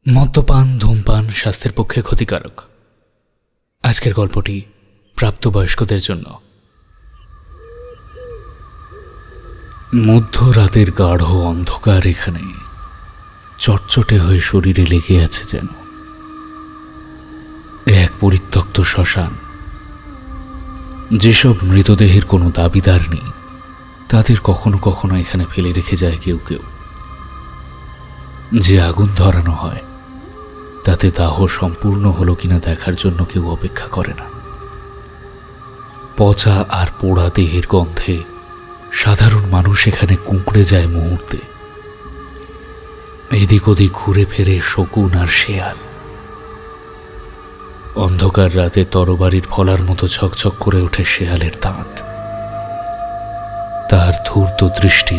মদ্যপান ধূমপান স্বাস্থ্যের পক্ষে ক্ষতিকারক। আজকের গল্পটি প্রাপ্তবয়স্কদের জন্য। মধ্যরাতের গাঢ় অন্ধকার এখানে চটচটে হয়ে শরীরে লেগে আছে যেন। এক পরিত্যক্ত শ্মশান। যেসব মৃতদেহের কোনো দাবিদার নেই তাদের কখনো কখনো এখানে ফেলে রেখে যায় কেউ কেউ। যে আগুন ধরানো হয় তাতে দাহ সম্পূর্ণ হলো কিনা দেখার জন্য কেউ অপেক্ষা করে না। পচা আর পোড়া দেহের গন্ধে সাধারণ মানুষ এখানে কুঁকড়ে যায় মুহূর্তে। এদিক ওদিক ঘুরে ফেরে শকুন আর শেয়াল। অন্ধকার রাতে তরবারির ফলার মতো ঝকঝক করে ওঠে শেয়ালের দাঁত। তার ধূর্ত দৃষ্টি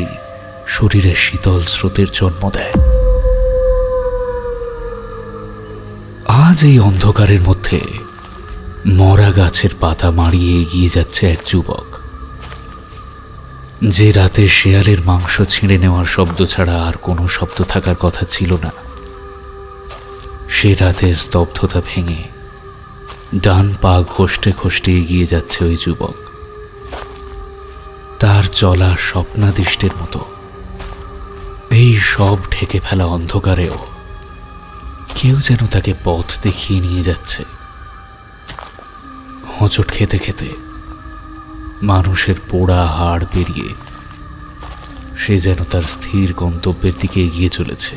শরীরে শীতল স্রোতের জন্ম দেয়। আজ এই অন্ধকারের মধ্যে মরা গাছের পাতা মাড়িয়ে এগিয়ে যাচ্ছে এক যুবক। যে রাতে শেয়ালের মাংস ছিঁড়ে নেওয়ার শব্দ ছাড়া আর কোনো শব্দ থাকার কথা ছিল না, সে রাতে স্তব্ধতা ভেঙে ডান পা ঘষতে ঘষতে এগিয়ে যাচ্ছে ওই যুবক। তার চলা স্বপ্নাদিষ্টের মতো। এই সব ঢেকে ফেলা অন্ধকারেও কেউ যেন তাকে পথ দেখিয়ে নিয়ে যাচ্ছে। হোঁচট খেতে খেতে মানুষের পোড়া হাড় পেরিয়ে সে যেন তার স্থির গন্তব্যের দিকে এগিয়ে চলেছে।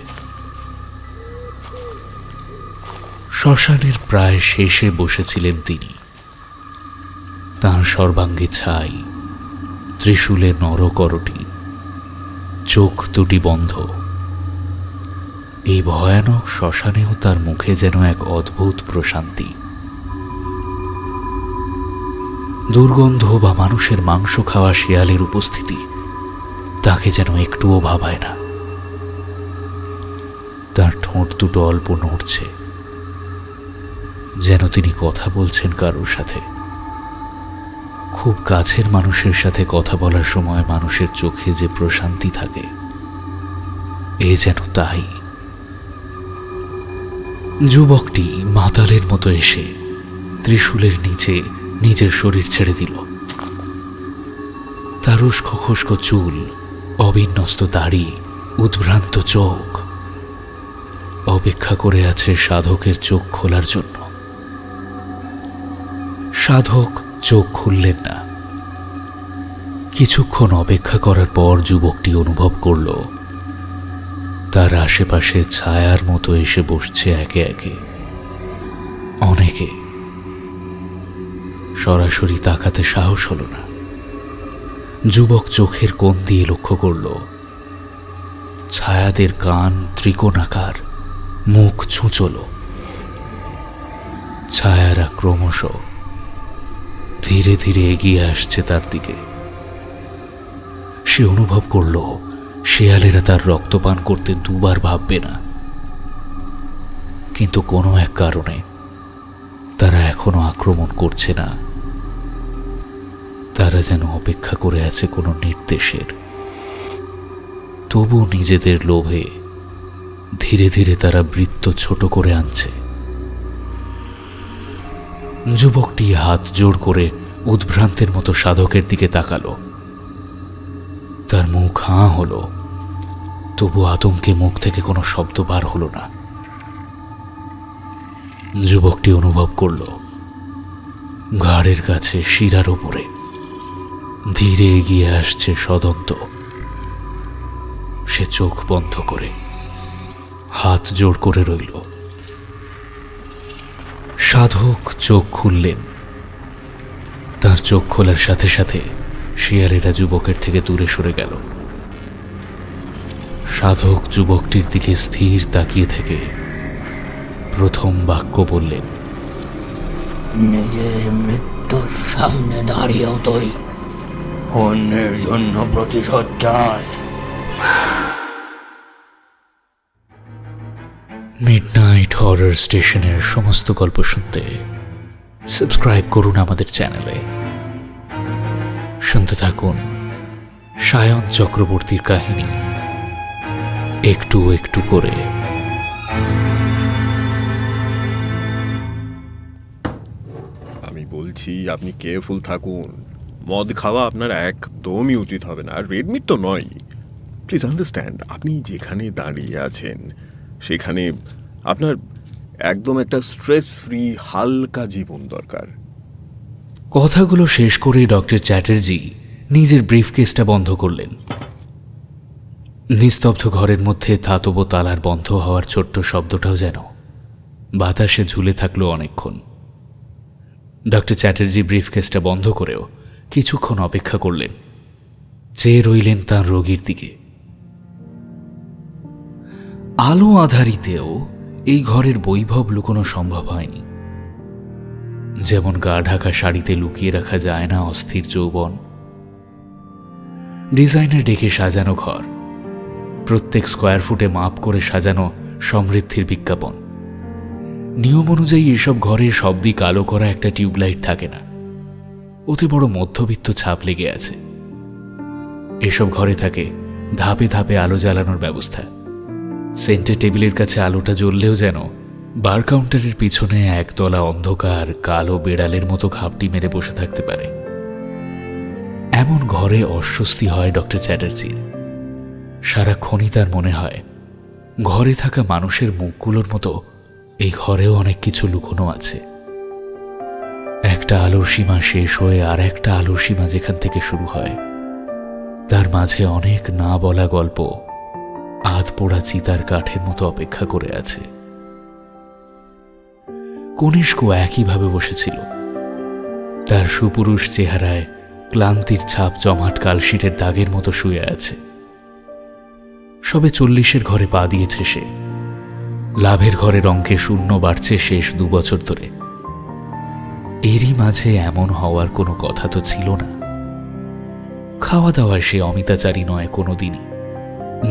শ্মশানের প্রায় শেষে বসেছিলেন তিনি। তাঁর সর্বাঙ্গে ছাই, ত্রিশূলে নরকরটি, চোখ দুটি বন্ধ। এই ভয়ানক শ্মশানেও তার মুখে যেন এক অদ্ভুত প্রশান্তি। দুর্গন্ধ বা মানুষের মাংস খাওয়া শেয়ালের উপস্থিতি তাকে যেন একটুও ভাবায় না। তার ঠোঁট দুটো অল্প নড়ছে, যেন তিনি কথা বলছেন কারোর সাথে। খুব কাছের মানুষের সাথে কথা বলার সময় মানুষের চোখে যে প্রশান্তি থাকে, এ যেন তাই। যুবকটি মাতালের মতো এসে ত্রিশূলের নিচে নিজের শরীর ছেড়ে দিল। তার উস্কো খুস্কো চুল, অবিন্যস্ত দাড়ি, উদ্ভ্রান্ত চোখ অপেক্ষা করে আছে সাধকের চোখ খোলার জন্য। সাধক চোখ খুললেন না। কিছুক্ষণ অপেক্ষা করার পর যুবকটি অনুভব করল তার আশেপাশে ছায়ার মতো এসে বসছে একে একে অনেকে। সরাসরি তাকাতে সাহস হল না। যুবক চোখের কোণ দিয়ে লক্ষ্য করল ছায়াদের কান ত্রিকোণাকার, মুখ ছুঁচলো। ছায়ারা ক্রমশ ধীরে ধীরে এগিয়ে আসছে তার দিকে। সে অনুভব করল শেয়ালেরা তার রক্তপান করতে দুবার ভাববে না। কিন্তু কোনো এক কারণে তারা এখনো আক্রমণ করছে না। তারা যেন অপেক্ষা করে আছে কোনো নির্দেশের। তবু নিজেদের লোভে ধীরে ধীরে তারা বৃত্ত ছোট করে আনছে। যুবকটি হাত জোড় করে উদ্ভ্রান্তের মতো সাধকের দিকে তাকালো। তার মুখ হাঁ হলো, তবু আতঙ্কে মুখ থেকে কোনো শব্দ বার হলো না। যুবকটি অনুভব করল ঘাড়ের কাছে শিরার উপরে ধীরে এগিয়ে আসছে সদন্ত। সে চোখ বন্ধ করে হাত জোড় করে রইল। সাধক চোখ খুললেন। তার চোখ খোলার সাথে সাথে শিয়ালেরা যুবকের থেকে দূরে সরে গেল। সাধক যুবকটির দিকে স্থির তাকিয়ে থেকে প্রথম বাক্য বললেন, নিজের মৃত্যুর সামনে দাঁড়িয়েও তুই অন্যের জন্য প্রতিশোধ চাস। মিডনাইট হরর স্টেশনের সমস্ত গল্প শুনতে সাবস্ক্রাইব করুন আমাদের চ্যানেলে। শুনতে থাকুন সায়ন চক্রবর্তীর কাহিনী একটু একটু করে। বলছি আপনি কেয়ারফুল থাকুন। মদ খাওয়া আপনার একদমই উচিত হবে না, আর রেড মিট তো নয়। প্লিজ আন্ডারস্ট্যান্ড, আপনি যেখানে দাঁড়িয়ে আছেন সেখানে আপনার একদম একটা স্ট্রেস ফ্রি হালকা জীবন দরকার। কথাগুলো শেষ করে ডক্টর চ্যাটার্জি নিজের ব্রিফকেসটা বন্ধ করলেন। নিস্তব্ধ ঘরের মধ্যে ধাতব তালার বন্ধ হওয়ার ছোট্ট শব্দটাও যেন বাতাসে ঝুলে থাকলো অনেকক্ষণ। ডক্টর চ্যাটার্জি ব্রিফকেসটা বন্ধ করেও কিছুক্ষণ অপেক্ষা করলেন, চেয়ে রইলেন তাঁর রোগীর দিকে। আলো আধারিতেও এই ঘরের বৈভব লুকোনো সম্ভব হয়নি। যেমন গা ঢাকা শাড়িতে লুকিয়ে রাখা যায় না অস্থির যৌবন, ডিজাইনার ডেকে সাজানো ঘর, প্রত্যেক স্কোয়ার ফুটে মাপ করে সাজানো সমৃদ্ধির বিজ্ঞাপন। নিয়ম অনুযায়ী এসব ঘরে সব দিক আলো করা একটা টিউবলাইট থাকে না, ওতে বড় মধ্যবিত্ত ছাপ লেগে আছে। এসব ঘরে থাকে ধাপে ধাপে আলো জ্বালানোর ব্যবস্থা। সেন্টার টেবিলের কাছে আলোটা জ্বললেও যেন বার কাউন্টারের পিছনে একতলা অন্ধকার কালো বেড়ালের মতো ঘাপটি মেরে বসে থাকতে পারে। এমন ঘরে অস্বস্তি হয় ডক্টর চ্যাটার্জির। সারাক্ষণই তার মনে হয় ঘরে থাকা মানুষের মুখগুলোর মতো এই ঘরেও অনেক কিছু লুকোনো আছে। একটা আলোর সীমা শেষ হয়ে আর একটা আলোর সীমা যেখান থেকে শুরু হয়, তার মাঝে অনেক না বলা গল্প আধ পোড়া চিতার কাঠের মতো অপেক্ষা করে আছে। কনিষ্ক একইভাবে বসেছিল। তার সুপুরুষ চেহারায় ক্লান্তির ছাপ জমাট কালশিটের দাগের মতো শুয়ে আছে। সবে 40-এর ঘরে পা দিয়েছে সে। লাভের ঘরের অঙ্কে শূন্য বাড়ছে শেষ 2 বছর ধরে। এরই মাঝে এমন হওয়ার কোনো কথা তো ছিল না। খাওয়া দাওয়ায় সে অমিতাচারী নয় কোনোদিনই।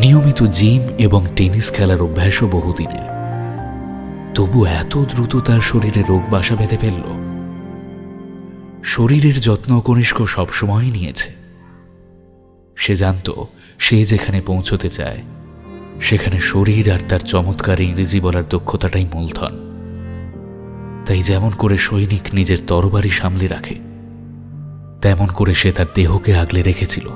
নিয়মিত জিম এবং টেনিস খেলার অভ্যাসও বহুদিনের। তবু এত দ্রুত তার শরীরে রোগ বাসা বেঁধে ফেলল। শরীরের যত্ন কনিষ্ক সবসময়ই নিয়েছে। সে জানত সে যেখানে পৌঁছতে চায় সেখানে শরীর আর তার চমৎকার ইংরেজি বলার দক্ষতাটাই মূলধন। তাই যেমন করে সৈনিক নিজের তরবারি সামলে রাখে, তেমন করে সে তার দেহকে আগলে রেখেছিল।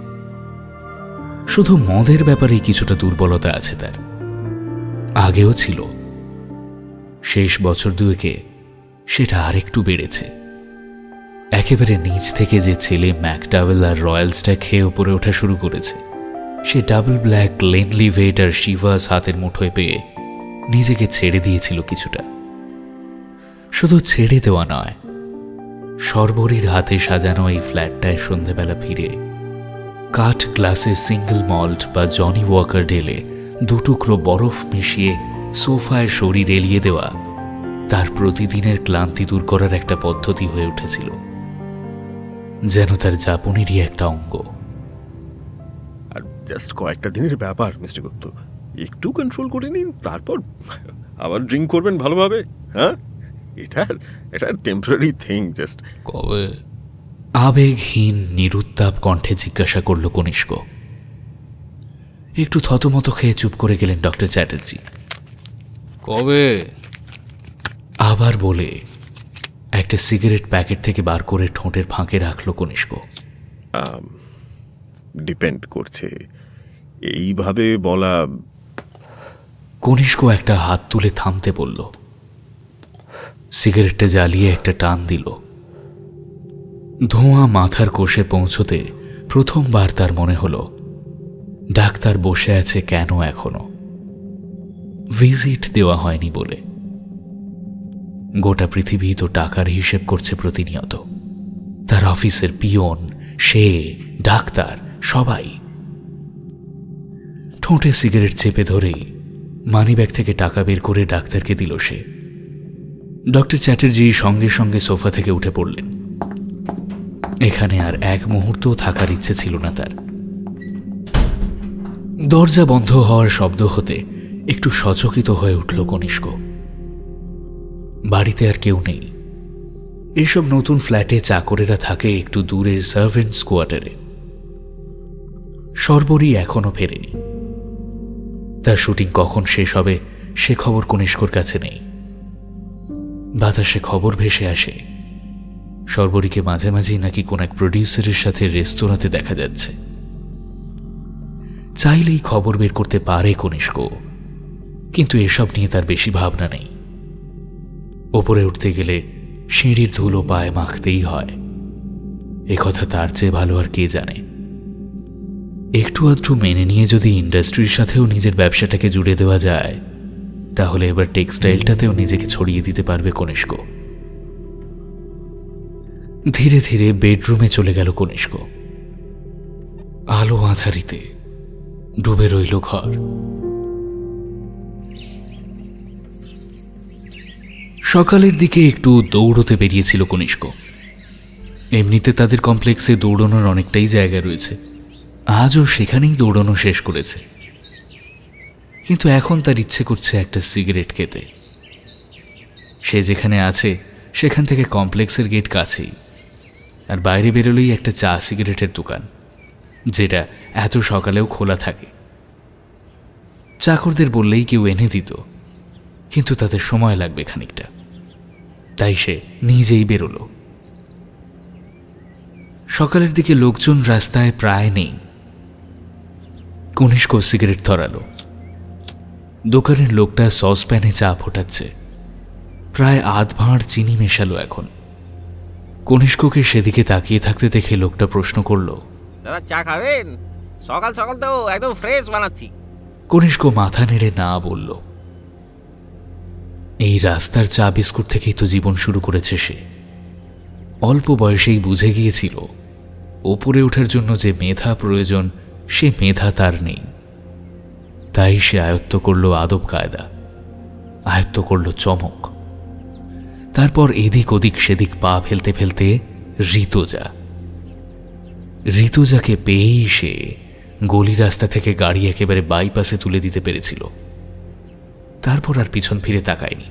শুধু মদের ব্যাপারেই কিছুটা দুর্বলতা আছে তার, আগেও ছিল। শেষ বছর 2-এ সেটা আরেকটু বেড়েছে। একেবারে নিচ থেকে যে ছেলে ম্যাকডাওয়েল আর রয়্যালসটা খেয়ে উপরে ওঠা শুরু করেছে, সে ডাবল ব্ল্যাক লেনলিভেট আর শিভাস হাতের মুঠোয় পেয়ে নিজেকে ছেড়ে দিয়েছিল কিছুটা। শুধু ছেড়ে দেওয়া নয়, সর্বরীর হাতে সাজানো এই ফ্ল্যাটটায় সন্ধেবেলা ফিরে কাঠ গ্লাসে সিঙ্গল মল্ট বা জনি ওয়াকার ঢেলে 2 টুকরো বরফ মিশিয়ে সোফায় শরীর এলিয়ে দেওয়া তার প্রতিদিনের ক্লান্তি দূর করার একটা পদ্ধতি হয়ে উঠেছিল, যেন তার যাপনেরই একটা অঙ্গ। আর জাস্ট কয়েকটা দিনের ব্যাপার মিস্টার গুপ্ত, একটু কন্ট্রোল করে নিন, তারপর আবার ড্রিঙ্ক করবেন ভালোভাবে। হ্যাঁ, এটা টেম্পোরারি থিং। জাস্ট কবে? আবেগহীন নিরুত্তাপ কণ্ঠে জিজ্ঞাসা করল কনিষ্ক। একটু থতমত খেয়ে চুপ করে গেলেন ডক্টর চ্যাটার্জি। কবে? আবার বলে একটা সিগারেট প্যাকেট থেকে বার করে ঠোঁটের ফাঁকে রাখল কনিষ্ক। ডিপেন্ড করছে, এইভাবে বলা। কনিষ্ক একটা হাত তুলে থামতে বলল। সিগারেটটা জ্বালিয়ে একটা টান দিল। ধোঁয়া মাথার কোষে পৌঁছতে প্রথমবার তার মনে হলো ডাক্তার বসে আছে কেন এখনো? ভিজিট দেওয়া হয়নি বলে। গোটা পৃথিবী তো টাকার হিসেব করছে প্রতিনিয়ত। তার অফিসের পিয়ন, সে, ডাক্তার, সবাই। ঠোঁটে সিগারেট চেপে ধরে মানিব্যাগ থেকে টাকা বের করে ডাক্তারকে দিল সে। ডক্টর চ্যাটার্জি সঙ্গে সঙ্গে সোফা থেকে উঠে পড়লেন। এখানে আর এক মুহূর্ত থাকার ইচ্ছে ছিল না তার। দরজা বন্ধ হওয়ার শব্দ হতে একটু সচকিত হয়ে উঠল কনিষ্ক। বাড়িতে আর কেউ নেই। এসব নতুন ফ্ল্যাটে চাকরেরা থাকে একটু দূরের সার্ভেন্টস কোয়ার্টারে। সর্বরী এখনো ফেরেনি। তার শুটিং কখন শেষ হবে সে খবর কনিষ্কর কাছে নেই। বাতাসে খবর ভেসে আসে সর্বরীকে মাঝে মাঝেই নাকি কোন এক প্রডিউসারের সাথে রেস্তোরাঁতে দেখা যাচ্ছে। চাইলেই খবর বের করতে পারে কনিষ্ক, কিন্তু এসব নিয়ে তার বেশি ভাবনা নেই। ওপরে উঠতে গেলে সিঁড়ির ধুলো পায়ে মাখতেই হয়, একথা তার চেয়ে ভালো আর কে জানে। একটু আধটু মেনে নিয়ে যদি ইন্ডাস্ট্রির সাথেও নিজের ব্যবসাটাকে জুড়ে দেওয়া যায়, তাহলে এবার টেক্সটাইলটাতেও নিজেকে ছড়িয়ে দিতে পারবে কনিষ্ক। ধীরে ধীরে বেডরুমে চলে গেল কনিষ্ক। আলো আঁধারিতে ডুবে রইল ঘর। সকালের দিকে একটু দৌড়তে বেরিয়েছিল কনিষ্ক। এমনিতে তাদের কমপ্লেক্সে দৌড়ানোর অনেকটাই জায়গা রয়েছে, আজও সেখানেই দৌড়ানো শেষ করেছে। কিন্তু এখন তার ইচ্ছে করছে একটা সিগারেট খেতে। সে যেখানে আছে সেখান থেকে কমপ্লেক্সের গেট কাছেই, আর বাইরে বেরোলেই একটা চা সিগারেটের দোকান, যেটা এত সকালেও খোলা থাকে। চাকরদের বললেই কেউ এনে দিত, কিন্তু তাদের সময় লাগবে খানিকটা, তাই সে নিজেই বেরোল। সকালের দিকে লোকজন রাস্তায় প্রায় নেই। কনিষ্ক সিগারেট ধরালো। দোকানের লোকটা সসপ্যানে চা ফোটাচ্ছে, প্রায় আধ ভাঁড় চিনি মেশালো এখন। কনিষ্ককে সেদিকে তাকিয়ে থাকতে দেখে লোকটা প্রশ্ন করল, দাদা চা খাবেন? সকাল সকাল তো একদম ফ্রেশ বানাচ্ছি। কনিষ্ক মাথা নেড়ে না বলল। এই রাস্তার চা বিস্কুট থেকেই তো জীবন শুরু করেছে সে। অল্প বয়সেই বুঝে গিয়েছিল ওপরে ওঠার জন্য যে মেধা প্রয়োজন, সে মেধা তার নেই। তাই সে আয়ত্ত করল আদব কায়দা, আয়ত্ত করল চমক। তারপর এদিক ওদিক সেদিক পা ফেলতে ফেলতে ঋতুজাকে পেয়েই সে গলি রাস্তা থেকে গাড়ি একেবারে বাইপাসে তুলে দিতে পেরেছিল। তারপর আর পিছন ফিরে তাকায়নি।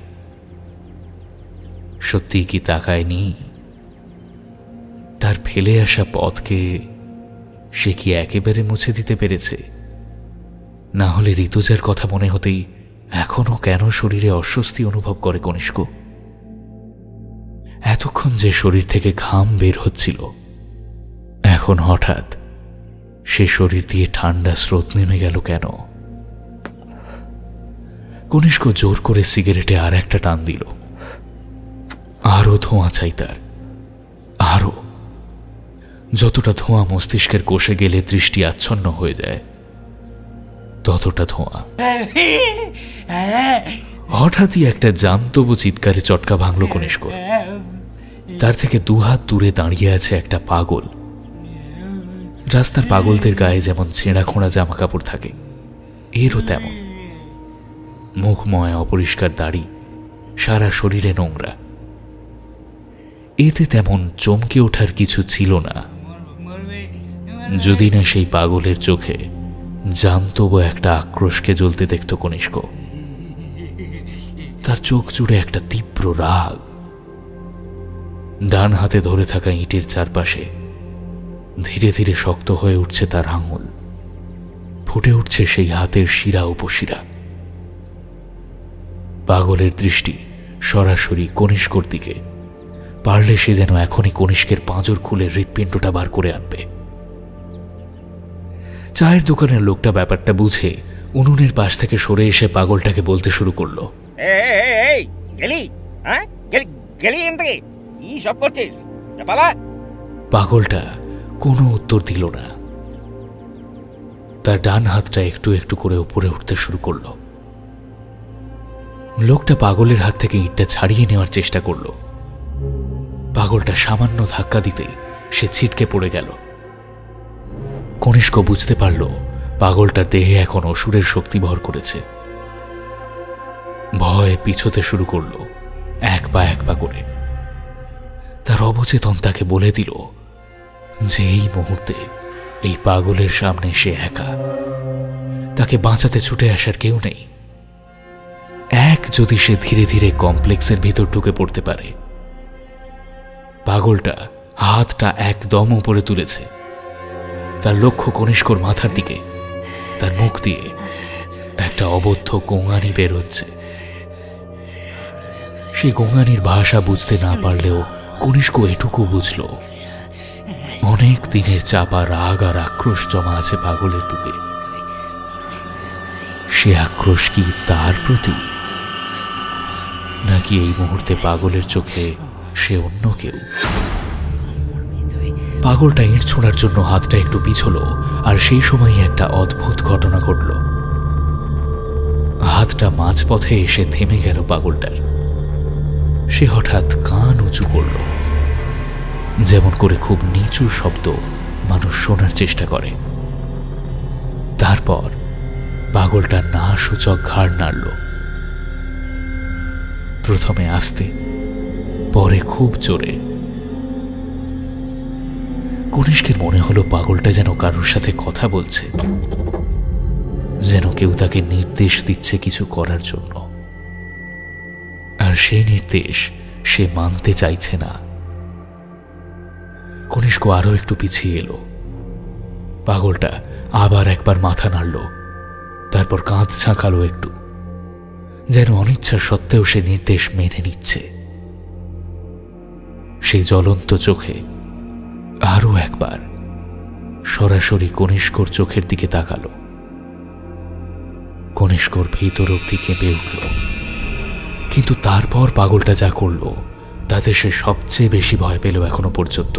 সত্যি কি তাকায়নি? তার ফেলে আসা পথকে সে কি একেবারে মুছে দিতে পেরেছে? না হলে ঋতুজার কথা মনে হতেই এখনো কেন শরীরে অস্বস্তি অনুভব করে কনিষ্ক? এতক্ষণ যে শরীর থেকে ঘাম বের হচ্ছিল, এখন হঠাৎ সে শরীর দিয়ে ঠান্ডা স্রোত নেমে গেল কেন? কনিষ্ক জোর করে সিগারেটে আর একটা টান দিল। আরো ধোঁয়া চাই তার, আরো। যতটা ধোঁয়া মস্তিষ্কের কোষে গেলে দৃষ্টি আচ্ছন্ন হয়ে যায়, ততটা ধোঁয়া। হঠাৎই একটা জান্তবু চিৎকারে চটকা ভাঙল কনিষ্ক। তার থেকে দুহাত দূরে দাঁড়িয়ে আছে একটা পাগল। রাস্তার পাগলদের গায়ে যেমন ছেঁড়া খোঁড়া জামা কাপড় থাকে, এরও তেমন। মুখময় অপরিষ্কার দাড়ি, সারা শরীরে নোংরা। এতে তেমন চমকে ওঠার কিছু ছিল না, যদি না সেই পাগলের চোখে জান্তব একটা আক্রোশকে জ্বলতে দেখত কনিষ্ক। তার চোখ জুড়ে একটা তীব্র রাগ। ডান হাতে ধরে থাকা ইটের চারপাশে ধীরে ধীরে শক্ত হয়ে উঠছে তার আঙুল, ফুটে উঠছে সেই হাতের শিরা উপশিরা। পাগলের দৃষ্টি সরাসরি কনিষ্কর দিকে। পারলে সে যেন এখনই কনিষ্কের পাঁজর খুলে হৃৎপিণ্ডটা বার করে আনবে। চায়ের দোকানের লোকটা ব্যাপারটা বুঝে উনুনের পাশ থেকে সরে এসে পাগলটাকে বলতে শুরু করলো, কি সব করছিস? পাগলটা কোনো উত্তর দিল না। তার ডান হাতটা একটু একটু করে উপরে উঠতে শুরু করলো। লোকটা পাগলের হাত থেকে ইটটা ছাড়িয়ে নেওয়ার চেষ্টা করলো। পাগলটা সামান্য ধাক্কা দিতেই সে ছিটকে পড়ে গেল। কনিষ্ক বুঝতে পারল পাগলটার দেহে এখন অসুরের শক্তি ভর করেছে। ভয় পিছোতে শুরু করলো এক পা এক পা করে। তার অবচেতন তাকে বলে দিল যে এই মুহূর্তে এই পাগলের সামনে সে একা, তাকে বাঁচাতে ছুটে আসার কেউ নেই। যদি সে ধীরে ধীরে কমপ্লেক্সের ভিতর ঢুকে পড়তে পারে। পাগলটা হাতটা একদম উপরে তুলেছে, তার লক্ষ্য কনিষ্কর মাথার দিকে। তার মুখ দিয়ে একটা অবদ্ধ গোঙানি বের হচ্ছে। সেই গোঙানির ভাষা বুঝতে না পারলেও কনিষ্ক এটুকু বুঝল, অনেক দিনের চাপা রাগ আর আক্রোশ জমা আছে পাগলের বুকে। সে আক্রোশ কি তার প্রতি, নাকি এই মুহূর্তে পাগলের চোখে সে অন্য কেউ? পাগলটা ইঁট ছোঁড়ার জন্য হাতটা একটু পিছল, আর সেই সময় একটা অদ্ভুত ঘটনা ঘটল। হাতটা মাঝপথে এসে থেমে গেল পাগলটার। সে হঠাৎ কান উঁচু করল, যেমন করে খুব নিচু শব্দ মানুষ শোনার চেষ্টা করে। তারপর পাগলটা না সূচক ঘাড় নাড়ল, প্রথমে আস্তে, পরে খুব জোরে। কনিষ্কের মনে হলো পাগলটা যেন কারোর সাথে কথা বলছে, যেন কেউ তাকে নির্দেশ দিচ্ছে কিছু করার জন্য, আর সেই নির্দেশ সে মানতে চাইছে না। কনিষ্ক আরো একটু পিছিয়ে এলো। পাগলটা আবার একবার মাথা নাড়ল, তারপর কাঁধ ঝাঁকালো একটু, যেন অনিচ্ছা সত্ত্বেও সে নির্দেশ মেনে নিচ্ছে। সেই জ্বলন্ত চোখে আরো একবার সরাসরি কনিষ্কর চোখের দিকে তাকালো। কনিষ্কর ভিতর অব্দি কেঁপে উঠল, কিন্তু তারপর পাগলটা যা করল তাতে সে সবচেয়ে বেশি ভয় পেল এখনো পর্যন্ত।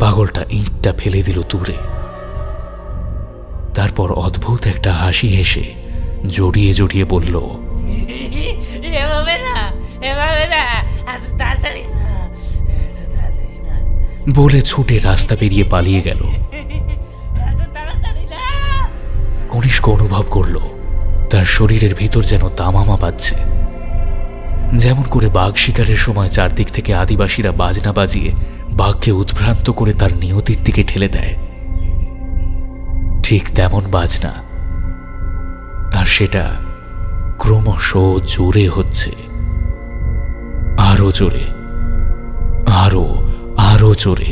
পাগলটা ইঁটটা ফেলে দিল দূরে, তারপর অদ্ভুত একটা হাসি হেসে জড়িয়ে জড়িয়ে বলল, বলে ছুটে রাস্তা পেরিয়ে পালিয়ে গেল। কনিষ্ক অনুভব করল তার শরীরের ভিতর যেন তামামা বাজছে, যেমন করে বাঘ শিকারের সময় চারদিক থেকে আদিবাসীরা বাজনা বাজিয়ে বাঘকে উদ্ভ্রান্ত করে তার নিয়তির দিকে ঠেলে দেয়, ঠিক তেমন বাজনা। আর সেটা ক্রমশ জোরে হচ্ছে, আরো জোরে, আরো আরো জোরে।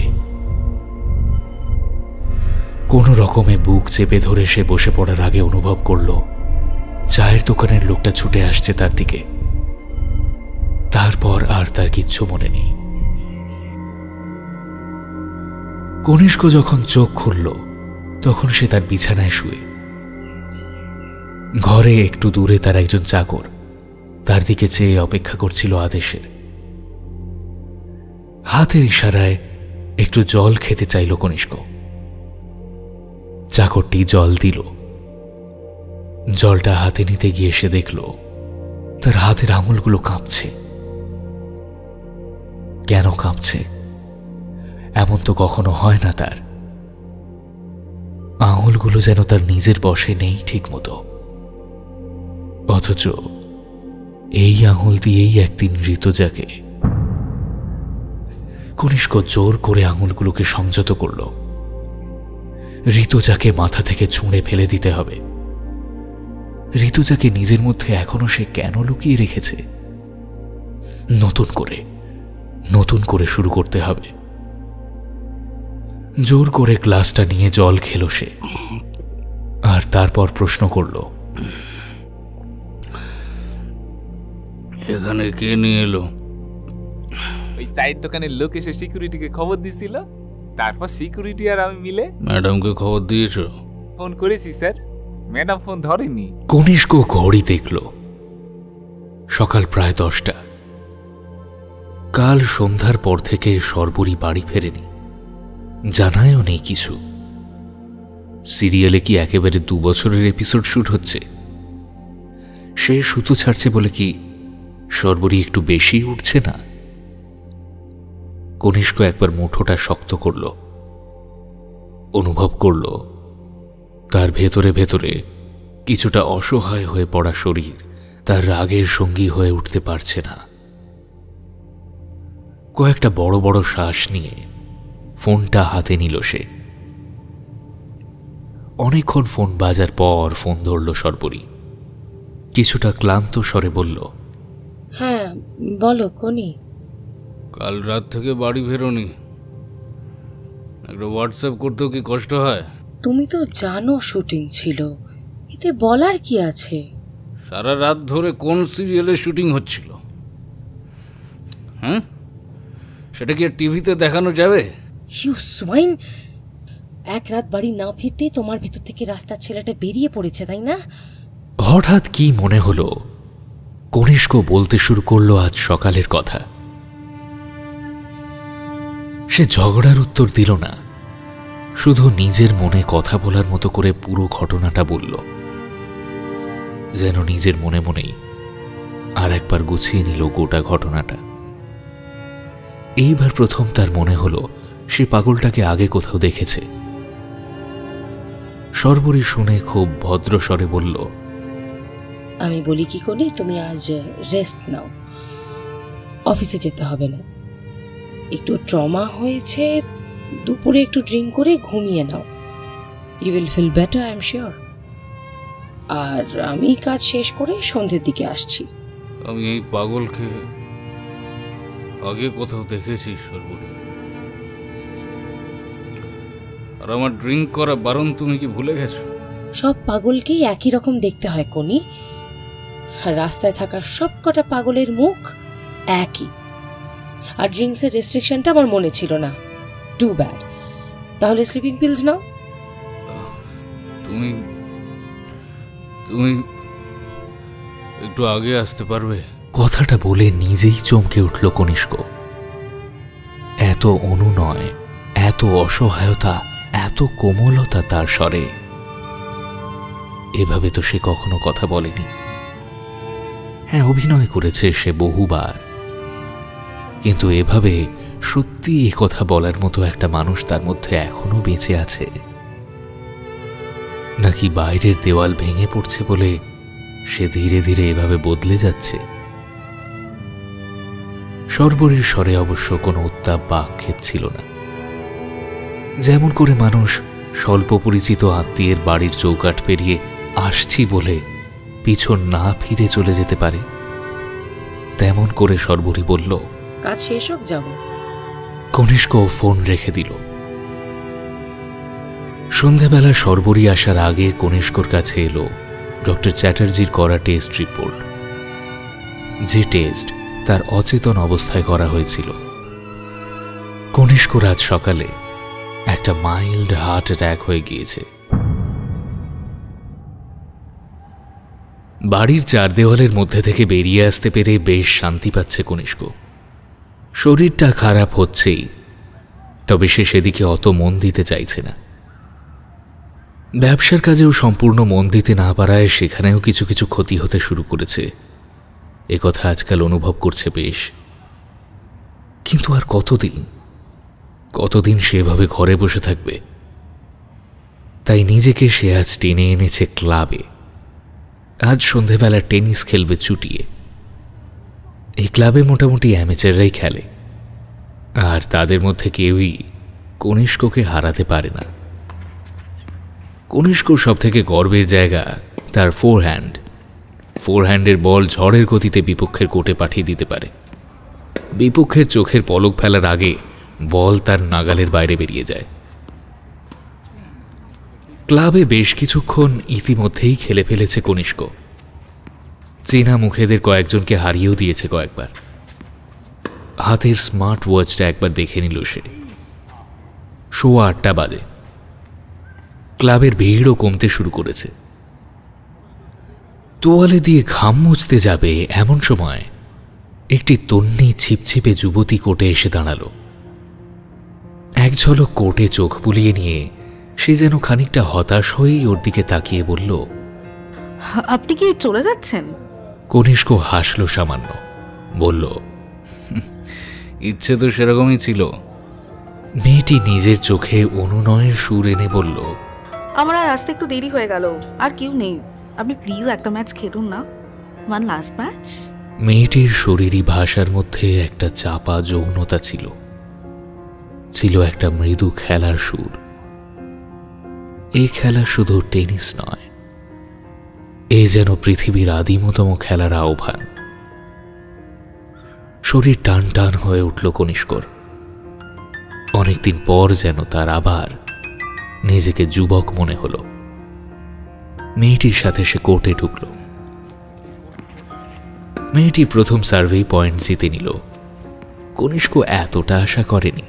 কোন রকমে বুক চেপে ধরে সে বসে পড়ার আগে অনুভব করল চায়ের দোকানের লোকটা ছুটে আসছে তার দিকে। তারপর আর তার কিচ্ছু মনে নেই। কনিষ্ক যখন চোখ খুলল তখন সে তার বিছানায় শুয়ে। ঘরে একটু দূরে তার একজন চাকর তার দিকে চেয়ে অপেক্ষা করছিল আদেশের। হাতের ইশারায় একটু জল খেতে চাইল কনিষ্ক। চাকরটি জল দিল। জলটা হাতে নিতে গিয়ে সে দেখল তার হাতের আঙুলগুলো কাঁপছে। কেন কাঁপছে? এমন তো কখনো হয় না তার। আঙুলগুলো যেন তার নিজের বশে নেই ঠিক মতো, অথচ এই আঙুল দিয়েই একদিন ঋতুজাকে। কনিষ্ক জোর করে আঙুলগুলোকে সংযত করল। ঋতুজাকে মাথা থেকে ছুঁড়ে ফেলে দিতে হবে। ঋতুজাকে নিজের মধ্যে এখনো সে কেন লুকিয়ে রেখেছে? নতুন করে শুরু করতে হবে। জোর করে গ্লাসটা নিয়ে জল খেল সে, আর তারপর প্রশ্ন করল, এখানে কে নিয়ে এলো? ওই চায়ের দোকানের লোক এসে সিকিউরিটিকে খবর দিছিল, তারপর সিকিউরিটি আর আমি মিলে। ম্যাডামকে খবর দিয়েছ? ফোন করেছি স্যার, ম্যাডাম ফোন ধরেনি। কনিষ্ক ঘড়ি দেখল, সকাল প্রায় 10টা। কাল সন্ধ্যার পর থেকে সর্বরী বাড়ি ফেরেনি, জানায়ও নেই কিছু। সিরিয়ালে কি একেবারে 2 বছরের এপিসোড শুট হচ্ছে? সে সুতো ছাড়ছে বলে কি সর্বরী একটু বেশি উঠছে না? কনিষ্ক একবার মুঠোটা শক্ত করল। অনুভব করল তার ভেতরে ভেতরে কিছুটা অসহায় হয়ে পড়া শরীর তার রাগের সঙ্গী হয়ে উঠতে পারছে না। কয়েকটা বড় বড় শ্বাস নিয়ে ফোনটা হাতে নিল সে। অনেকক্ষণ ফোন বাজার পর ফোন ধরল সর্বরী। কিছুটা ক্লান্ত স্বরে বলল, হ্যাঁ বলো কনি। কাল রাত থেকে বাড়ি ফেরোনি? একটা হোয়াটসঅ্যাপ করতেও কি কষ্ট হয়? তুমি তো জানো শুটিং ছিল, এতে বলার কি আছে? সারা রাত ধরে কোন সিরিয়ালের শুটিং হচ্ছিল? হ্যাঁ, সেটা কি আর টিভিতে দেখানো যাবে? ইউ সোয়াইন, এক রাত বাড়ি না ফিরতে তোমার ভেতর থেকে রাস্তার ছেলেটা বেরিয়ে পড়েছে, তাই না? হঠাৎ কি মনে হলো, কনিষ্ক বলতে শুরু করলো আজ সকালের কথা। সে ঝগড়ার উত্তর দিল না, শুধু নিজের মনে কথা বলার মতো করে পুরো ঘটনাটা বলল, যেন নিজের মনে মনেই আর একবার গুছিয়ে নিল গোটা ঘটনাটা। এইবার প্রথম তার মনে হলো সে পাগলটাকে আগে কোথাও দেখেছে। সর্বরী শুনে খুব ভদ্র স্বরে বলল, আমি বলি কি করি, তুমি আজ রেস্ট নাও, অফিসে যেতে হবে না। একটু ট্রমা হয়েছে, দুপুরে একটু ড্রিঙ্ক করে ঘুমিয়ে নাও, you will feel better, I am sure. আর আমি কাজ শেষ করে সন্ধ্যের দিকে আসছি। আমি এই পাগলকে আগে কোথাও দেখেছি সর্বরী। আর আমার ড্রিঙ্ক করা বারণ তুমি কি ভুলে গেছো? সব পাগলকেই একই রকম দেখতে হয় কোনি। রাস্তায় থাকা সব কটা পাগলের মুখ একই। আর ড্রিঙ্কসের রেস্ট্রিকশনটা আমার মনে ছিল না, টু ব্যাড। তাহলে স্লিপিং পিলস নাও। তুমি তুমি একটু আগে আসতে পারবে? কথাটা বলে নিজেই চমকে উঠল কনিষ্ক। এত অনুনয়, এত অসহায়তা, এত কোমলতা তার স্বরে। এভাবে তো সে কখনো কথা বলেনি। হ্যাঁ, অভিনয় করেছে সে বহুবার, কিন্তু এভাবে সত্যি এ কথা বলার মতো একটা মানুষ তার মধ্যে এখনো বেঁচে আছে, নাকি বাইরের দেওয়াল ভেঙে পড়ছে বলে সে ধীরে ধীরে এভাবে বদলে যাচ্ছে? সর্বরীর স্বরে অবশ্য কোনো উত্তাপ বা আক্ষেপ ছিল না। যেমন করে মানুষ স্বল্প পরিচিত আত্মীয়ের বাড়ির চৌকাঠ পেরিয়ে আসছি বলে পিছন না ফিরে চলে যেতে পারে, তেমন করে সর্বরী বলল, কাজ শেষ হোক, যাব। কনিষ্ক ফোন রেখে দিল। সন্ধ্যাবেলা সর্বরী আসার আগে কনিষ্কর কাছে এলো ডক্টর চ্যাটার্জির করা টেস্ট রিপোর্ট, যে টেস্ট তার অচেতন অবস্থায় করা হয়েছিল। কনিষ্ক রাত সকালে একটা মাইল্ড হার্ট অ্যাটাক হয়ে গিয়েছে। বাড়ির চার দেওয়ালের মধ্যে থেকে বেরিয়ে আসতে পেরে বেশ শান্তি পাচ্ছে কনিষ্ক। শরীরটা খারাপ হচ্ছেই, তবে সে সেদিকে অত মন দিতে চাইছে না। ব্যবসার কাজেও সম্পূর্ণ মন দিতে না পারায় সেখানেও কিছু কিছু ক্ষতি হতে শুরু করেছে, একথা আজকাল অনুভব করছে বেশ। কিন্তু আর কতদিন সেভাবে ঘরে বসে থাকবে? তাই নিজেকে সে আজ টেনে এনেছে ক্লাবে। আজ সন্ধেবেলা টেনিস খেলবে চুটিয়ে। এই ক্লাবে মোটামুটি অ্যামেচাররাই খেলে, আর তাদের মধ্যে কেউই কনিষ্ককে হারাতে পারে না। কনিষ্কর সব থেকে গর্বের জায়গা তার ফোরহ্যান্ডের বল ঝড়ের গতিতে বিপক্ষের কোর্টে পাঠিয়ে দিতে পারে। বিপক্ষের চোখের পলক ফেলার আগে বল তার নাগালের বাইরে বেরিয়ে যায়। ক্লাবে বেশ কিছুক্ষণ ইতিমধ্যেই খেলে ফেলেছে কনিষ্ক। চেনা মুখেদের কয়েকজনকে হারিয়েও দিয়েছে কয়েকবার। হাতের স্মার্ট ওয়াচটা একবার দেখে নিল সে। 8:15 বাজে। ক্লাবের ভিড়ও কমতে শুরু করেছে। তোয়ালে দিয়ে ঘাম মুছতে যাবে এমন সময় একটি তন্নি ছিপছিপে যুবতী কোর্টে এসে দাঁড়ালো। এক ঝলক কোর্টে চোখ বুলিয়ে নিয়ে সে যেন খানিকটা হতাশ হয়েই ওর দিকে তাকিয়ে বলল, আপনি কি চলে যাচ্ছেন? কনিষ্ক হাসল সামান্য, বলল, ইচ্ছে তো সেরকমই ছিল। মেয়েটি নিজের চোখে অনুনয়ের সুর এনে বলল, আমার আর আসতে একটু দেরি হয়ে গেল, আর কেউ নেই, আপনি প্লিজ একটা ম্যাচ খেলুন না, ওয়ান লাস্ট ম্যাচ। মেয়েটির শরীরী ভাষার মধ্যে একটা চাপা যৌনতা ছিল, একটা মৃদু খেলার সুর। এই খেলা শুধু টেনিস নয়, এ যেন পৃথিবীর আদিমতম খেলার আহ্বান। শরীর টান টান হয়ে উঠল কনিষ্কর। অনেকদিন পর যেন তার আবার নিজেকে যুবক মনে হলো। মেয়েটির সাথে সে কোর্টে ঢুকল। মেয়েটি প্রথম সার্ভেই পয়েন্ট জিতে নিল। কনিষ্ক এতটা আশা করেনি।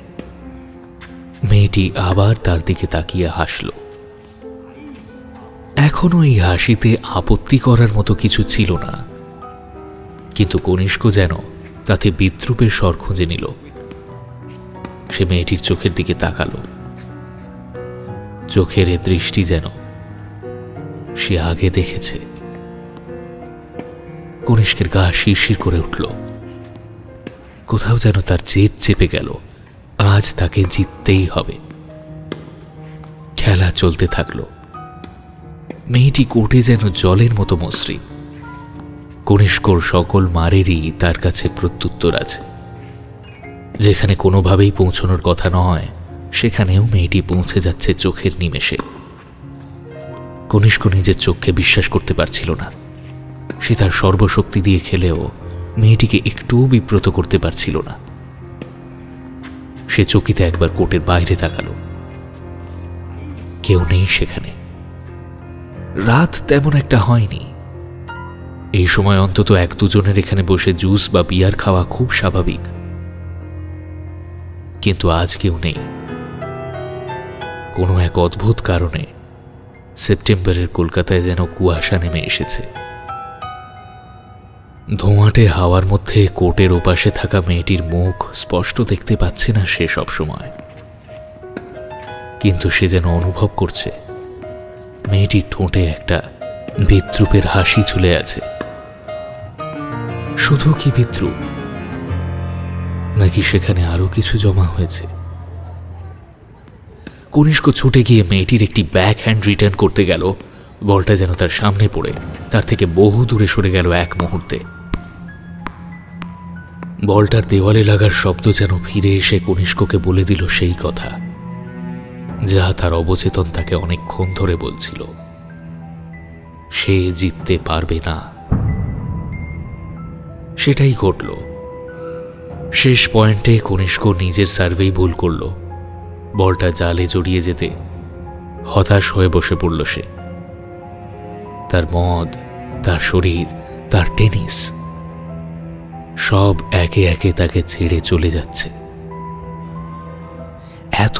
মেয়েটি আবার তার দিকে তাকিয়ে হাসল। এখনো এই হাসিতে আপত্তি করার মতো কিছু ছিল না, কিন্তু কনিষ্ক যেন তাতে বিদ্রুপের স্বর খুঁজে নিল। সে মেয়েটির চোখের দিকে তাকালো। চোখের এ দৃষ্টি যেন সে আগে দেখেছে। কনিষ্কের গা শিরশির করে উঠল। কোথাও যেন তার জেদ চেপে গেল। আজ তাকে জিততেই হবে। খেলা চলতে থাকলো। মেয়েটি কোর্টে যেন জলের মতো মসৃণ। কনিষ্কর সকল মারেরই তার কাছে প্রত্যুত্তর আছে। যেখানে কোনোভাবেই পৌঁছানোর কথা নয়, সেখানেও মেয়েটি পৌঁছে যাচ্ছে চোখের নিমেষে। কনিষ্ক নিজের চোখকে বিশ্বাস করতে পারছিল না। সে তার সর্বশক্তি দিয়ে খেলেও মেয়েটিকে একটুও বিব্রত করতে পারছিল না। সে চকিতে একবার কোর্টের বাইরে তাকালো। কেউ নেই সেখানে। রাত তেমন একটা হয়নি। এই সময় অন্তত এক দুজনের এখানে বসে জুস বা বিয়ার খাওয়া খুব স্বাভাবিক, কিন্তু আজ কেউ নেই। কোনো এক অদ্ভুত কারণে সেপ্টেম্বরের কলকাতায় যেন কুয়াশা নেমে এসেছে। ধোঁয়াটে হাওয়ার মধ্যে কোর্টের ওপাশে থাকা মেয়েটির মুখ স্পষ্ট দেখতে পাচ্ছে না সে সব সময়, কিন্তু সে যেন অনুভব করছে মেয়েটির ঠোঁটে একটা বিদ্রুপের হাসি ঝুলে আছে। শুধু কি বিদ্রুপ, নাকি সেখানে আরো কিছু জমা হয়েছে? কনিষ্ক ছুটে গিয়ে মেয়েটির একটি ব্যাক হ্যান্ড রিটার্ন করতে গেল। বলটা যেন তার সামনে পড়ে তার থেকে বহু দূরে সরে গেল এক মুহূর্তে। বলটার দেওয়ালে লাগার শব্দ যেন ফিরে এসে কনিষ্ককে বলে দিল সেই কথা যা তার অবচেতন তাকে অনেকক্ষণ ধরে বলছিল, সে জিততে পারবে না। সেটাই ঘটল। শেষ পয়েন্টে কনিষ্ক নিজের সার্ভেই ভুল করল। বলটা জালে জড়িয়ে যেতে হতাশ হয়ে বসে পড়ল সে। তার মদ, তার শরীর, তার টেনিস সব একে একে তাকে ছেড়ে চলে যাচ্ছে। এত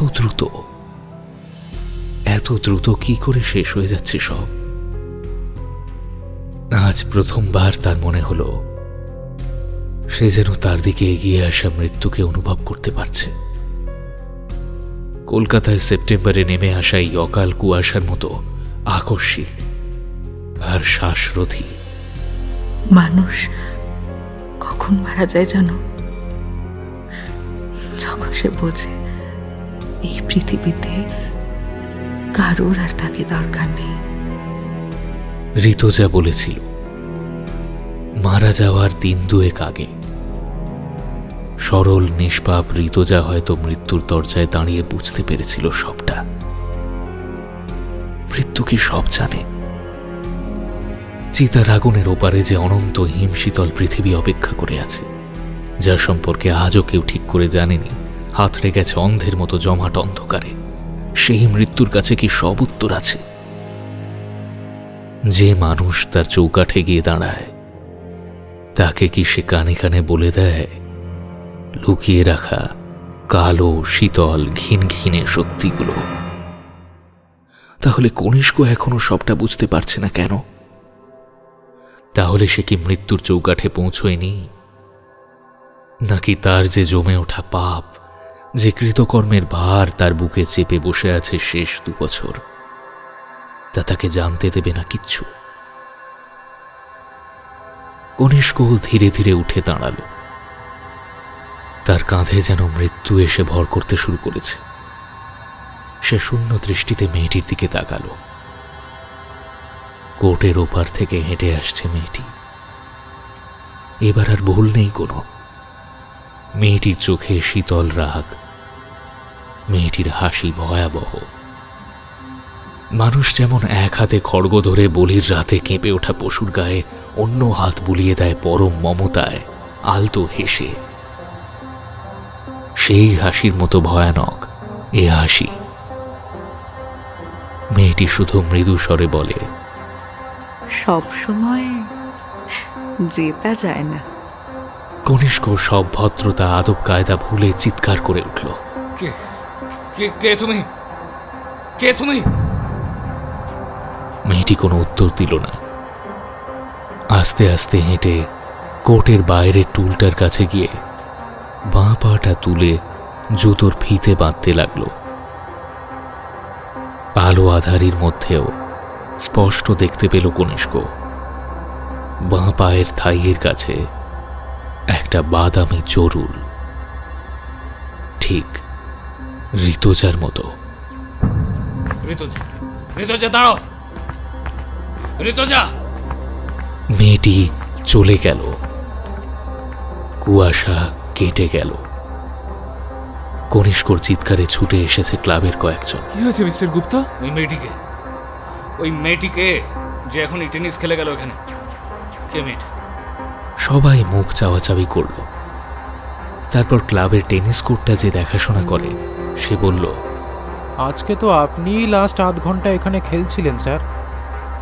দ্রুত কি করে শেষ হয়ে যাচ্ছে সব? আজ প্রথমবার তার মনে হলো সে যেন তার দিকে এগিয়ে আসা মৃত্যুকে অনুভব করতে পারছে। কলকাতায় সেপ্টেম্বরে নেমে আসা এই অকাল কুয়াশার মতো আকস্মিক আর শ্বাসরোধী। মানুষ কখন মারা যায় জানো? যখন সে বোঝে এই পৃথিবীতে কারোর আর তাকে দরকার নেই। ঋতুজা বলেছিল মারা যাওয়ার দিন দুয়েক আগে। সরল নিষ্পাপ ঋতুজা হয়তো মৃত্যুর দরজায় দাঁড়িয়ে বুঝতে পেরেছিল সবটা। মৃত্যু কি সব জানে? চিতার আগুনের ওপারে যে অনন্ত হিমশীতল পৃথিবী অপেক্ষা করে আছে, যার সম্পর্কে আজও কেউ ঠিক করে জানেনি, হাতড়ে গেছে অন্ধের মতো জমাট অন্ধকারে, সেই মৃত্যুর কাছে কি সব উত্তর আছে? যে মানুষ তার চৌকাঠে গিয়ে দাঁড়ায়, তাকে কি সে কানে কানে বলে দেয় লুকিয়ে রাখা কালো শীতল ঘিন ঘিনে সত্যিগুলো? তাহলে কনিষ্ক এখনো সবটা বুঝতে পারছে না কেন? তাহলে সে কি মৃত্যুর চৌকাঠে পৌঁছয়নি? নাকি তার যে জমে ওঠা পাপ, যে কৃতকর্মের ভার তার বুকে চেপে বসে আছে শেষ 2 বছর, তা তাকে জানতে দেবে না কিচ্ছু? কনিষ্ক ধীরে ধীরে উঠে দাঁড়াল। তার কাঁধে যেন মৃত্যু এসে ভর করতে শুরু করেছে। সে শূন্য দৃষ্টিতে মেয়েটির দিকে তাকালো। কোর্টের ওপার থেকে হেঁটে আসছে মেয়েটি। এবার আর ভুল নেই কোনো। মেয়েটির চোখে শীতল রাগ, মেয়েটির হাসি ভয়াবহ। মানুষ যেমন এক হাতে খড়গ ধরে বলির রাতে কেঁপে ওঠা পশুর গায়ে অন্য হাত বুলিয়ে দেয় পরম মমতায়, আলতো হেসে, সেই হাসির মতো ভয়ানক এ হাসি। মেয়েটি শুধু মৃদু স্বরে বলে, সব সময় জেতা যায় না, কনিষ্ক সব ভদ্রতা আদব কায়দা ভুলে চিৎকার করে উঠল, কে কে কে তুমি? কে তুমি? মেয়েটি কোনো উত্তর দিল না। আস্তে আস্তে হেঁটে কোর্টের বাইরের টুলটার কাছে গিয়ে বাঁ পাটা তুলে জুতোর ফিতে বাঁধতে লাগল। আলো আধারির মধ্যেও স্পষ্ট দেখতে পেল কনিষ্ক বাঁ পায়ের থাইয়ের কাছে একটা বাদামি চরুল, ঠিক ঋতুজার মতো। ঋতুজা দাঁড়াও, ঋতুজা! মেয়েটি চলে গেল। কুয়াশা কেটে গেল। কনিষ্কর চিৎকারে ছুটে এসেছে ক্লাবের কয়েকজন। কি হয়েছে মিস্টার গুপ্তা? ওই মেয়েটিকে যে এখন টেনিস খেলে গেল এখানে, কে মেয়েটা? সবাই মুখ চাওয়াচাওয়ি করল। তারপর ক্লাবের টেনিস কোর্টটা যে দেখাশোনা করে সে বলল, আজকে তো আপনিই লাস্ট আধ ঘন্টা এখানে খেলছিলেন স্যার।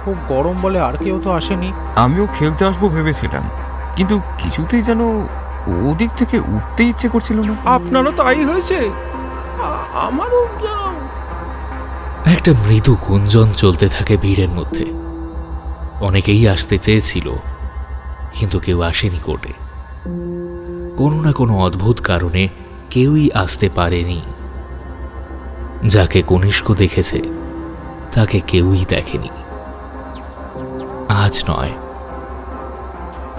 খুব গরম বলে আর কেউ তো আসেনি। আমিও খেলতে আসবো ভেবেছিলাম, কিন্তু কিছুতেই যেন ওদিক থেকে উঠতে ইচ্ছে করছিল না। আপনারও তাই হয়েছে? আমারও যেন। একটা মৃদু গুঞ্জন চলতে থাকে ভিড়ের মধ্যে। অনেকেই আসতে চেয়েছিল, কিন্তু কেউ আসেনি কোর্টে। কোনো না কোনো অদ্ভুত কারণে কেউই আসতে পারেনি। যাকে কনিষ্ক দেখেছে তাকে কেউই দেখেনি। আজ নয়,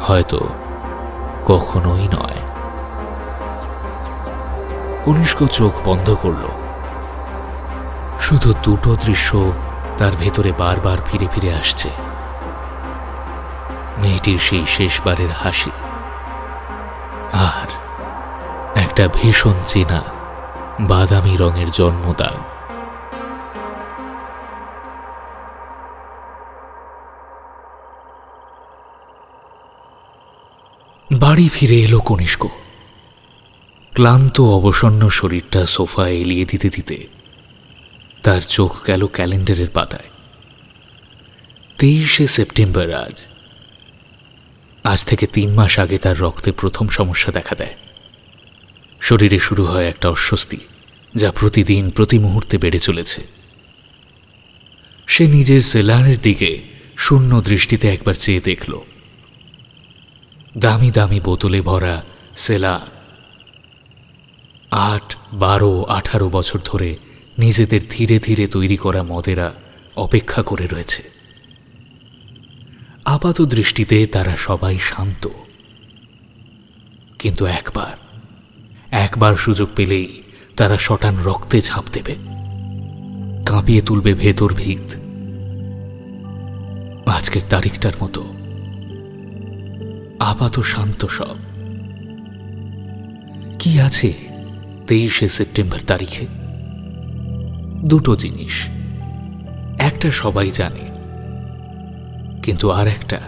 হয়তো কখনোই নয়। কনিষ্ক চোখ বন্ধ করল। শুধু দুটো দৃশ্য তার ভেতরে বারবার ফিরে ফিরে আসছে। মেয়েটির সেই শেষবারের হাসি আর একটা ভীষণ চেনা বাদামি রঙের জন্মদাগ। বাড়ি ফিরে এলো কনিষ্ক। ক্লান্ত অবসন্ন শরীরটা সোফায় এলিয়ে দিতে দিতে তার চোখ গেল ক্যালেন্ডারের পাতায়। 23শে সেপ্টেম্বর আজ থেকে 3 মাস আগে তার রক্তে প্রথম সমস্যা দেখা দেয়। শরীরে শুরু হয় একটা অস্বস্তি, যা প্রতিদিন প্রতি মুহূর্তে বেড়ে চলেছে। সে নিজের সেলারের দিকে শূন্য দৃষ্টিতে একবার চেয়ে দেখল। দামি দামি বোতলে ভরা সেলার 8, 12, 18 বছর ধরে নিজেদের ধীরে ধীরে তৈরি করা মদেরা অপেক্ষা করে রয়েছে। আপাত দৃষ্টিতে তারা সবাই শান্ত, কিন্তু একবার সুযোগ পেলেই তারা শটান রক্তে ঝাঁপ দেবে, কাঁপিয়ে তুলবে ভেতর ভিত। আজকের তারিখটার মতো আপাত শান্ত সব। কি আছে 23শে সেপ্টেম্বর তারিখে? দুটো জিনিস। একটা সবাই জানে, কিন্তু আর একটা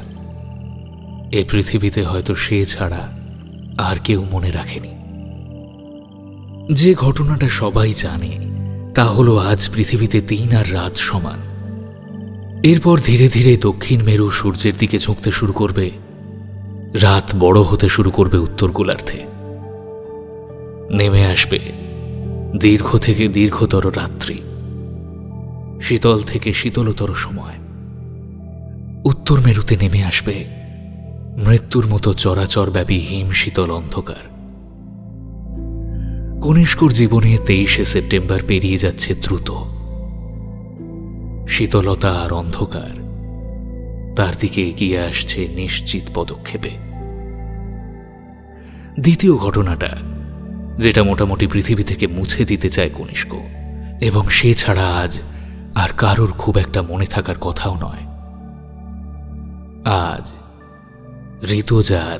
এ পৃথিবীতে হয়তো সে ছাড়া আর কেউ মনে রাখেনি। যে ঘটনাটা সবাই জানে তা হলো আজ পৃথিবীতে দিন আর রাত সমান। এরপর ধীরে ধীরে দক্ষিণ মেরু সূর্যের দিকে ঝুঁকতে শুরু করবে, রাত বড় হতে শুরু করবে উত্তর গোলার্ধে। নেমে আসবে দীর্ঘ থেকে দীর্ঘতর রাত্রি, শীতল থেকে শীতলতর সময়। উত্তর মেরুতে নেমে আসবে মৃত্যুর মতো চরাচরব্যাপী হিম শীতল অন্ধকার। কনিষ্কর জীবনে 23শে সেপ্টেম্বর পেরিয়ে যাচ্ছে দ্রুত। শীতলতা আর অন্ধকার তার দিকে এগিয়ে আসছে নিশ্চিত পদক্ষেপে। দ্বিতীয় ঘটনাটা, যেটা মোটামুটি পৃথিবী থেকে মুছে দিতে চায় কনিষ্ক, এবং সে ছাড়া আজ আর কারোর খুব একটা মনে থাকার কথাও নয়। আজ ঋতুজার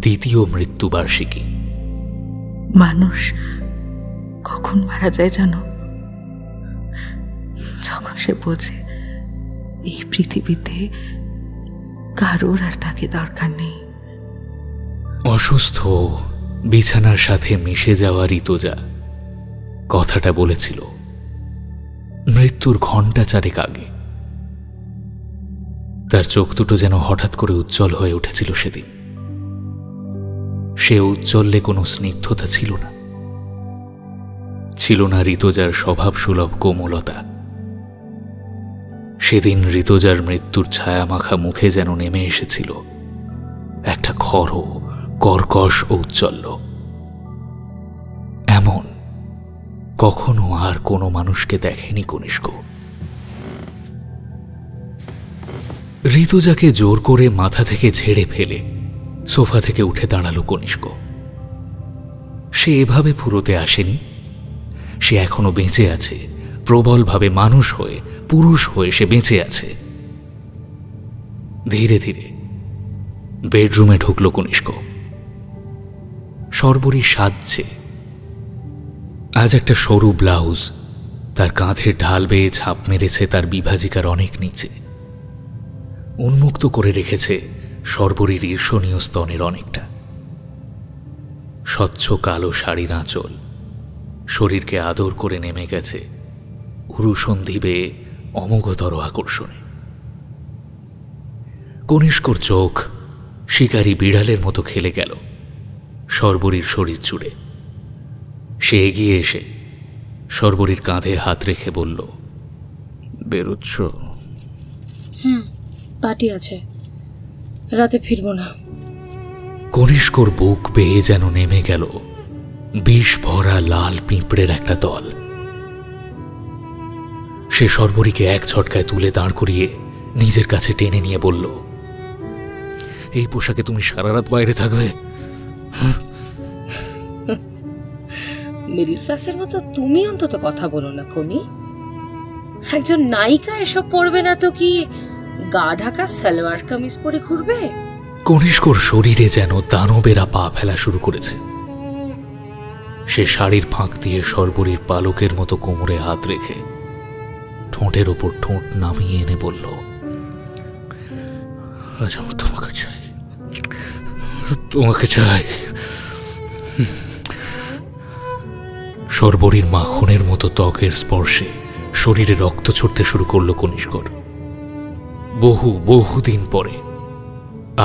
দ্বিতীয় মৃত্যুবার্ষিকী। মানুষ কখন মারা যায় জানো? যখন সে বোঝে এই পৃথিবীতে কারোর আর তাকে দরকার নেই। অসুস্থ বিছানার সাথে মিশে যাওয়া ঋতুজা কথাটা বলেছিল মৃত্যুর ঘণ্টা চারেক আগে। তার চোখ দুটো যেন হঠাৎ করে উজ্জ্বল হয়ে উঠেছিল সেদিন। সে ঔজ্জ্বল্যে কোনো স্নিগ্ধতা ছিল না, ছিল না ঋতুজার স্বভাবসুলভ কোমলতা। সেদিন ঋতুজার মৃত্যুর ছায়ামাখা মুখে যেন নেমে এসেছিল একটা খর কর্কশ ঔজ্জ্বল্য। এমন কখনো আর কোনো মানুষকে দেখেনি কনিষ্ক। ঋতুজাকে জোর করে মাথা থেকে ঝেড়ে ফেলে সোফা থেকে উঠে দাঁড়ালো কনিষ্ক। সে এভাবে ফুরোতে আসেনি, সে এখনো বেঁচে আছে, প্রবলভাবে মানুষ হয়ে, পুরুষ হয়ে সে বেঁচে আছে। ধীরে ধীরে বেডরুমে ঢুকল কনিষ্ক। সর্বরী সাজছে। আজ একটা সরু ব্লাউজ তার কাঁধের ঢাল বেয়ে ছাপ মেরেছে তার বিভাজিকার অনেক নিচে, উন্মুক্ত করে রেখেছে সর্বরীর ঈর্ষণীয় স্তনের অনেকটা। স্বচ্ছ কালো শাড়ির আঁচল শরীরকে আদর করে নেমে গেছে উরুসন্ধি বেয়ে অমোঘতর আকর্ষণে। কনিষ্কর চোখ শিকারী বিড়ালের মতো খেলে গেল সর্বরীর শরীর জুড়ে। সে এগিয়ে এসে সর্বরীর কাঁধে হাত রেখে বলল, বেরোচ্ছ? পার্টি আছে, রাতে ফিরবো না। কনিষ্কর বুক বেয়ে যেন নেমে গেল বিষ ভরা লাল পিঁপড়ের একটা দল। সে সর্বরীকে এক ঝটকায় তুলে দাঁড় করিয়ে নিজের কাছে টেনে নিয়ে বলল, এই পোশাকে তুমি সারা রাত বাইরে থাকবে? মিডল ক্লাসের মতো তুমি অন্তত কথা বলো না কনি। একজন নায়িকা এসব পরবে না তো কি গা ঢাকা সালোয়ার কামিজ পরে ঘুরবে? কনিষ্কর শরীরে যেন দানবেরা পা ফেলা শুরু করেছে। সে শাড়ির ফাঁক দিয়ে সর্বরীর পালকের মতো কোমরে হাত রেখে ঠোঁটের ওপর ঠোঁট নামিয়ে এনে বলল, আজ আমি তোমাকে চাই, তোমাকে চাই। সর্বরীর মাখনের মতো ত্বকের স্পর্শে শরীরে রক্ত ছড়তে শুরু করল কনিষ্কর। বহুদিন পরে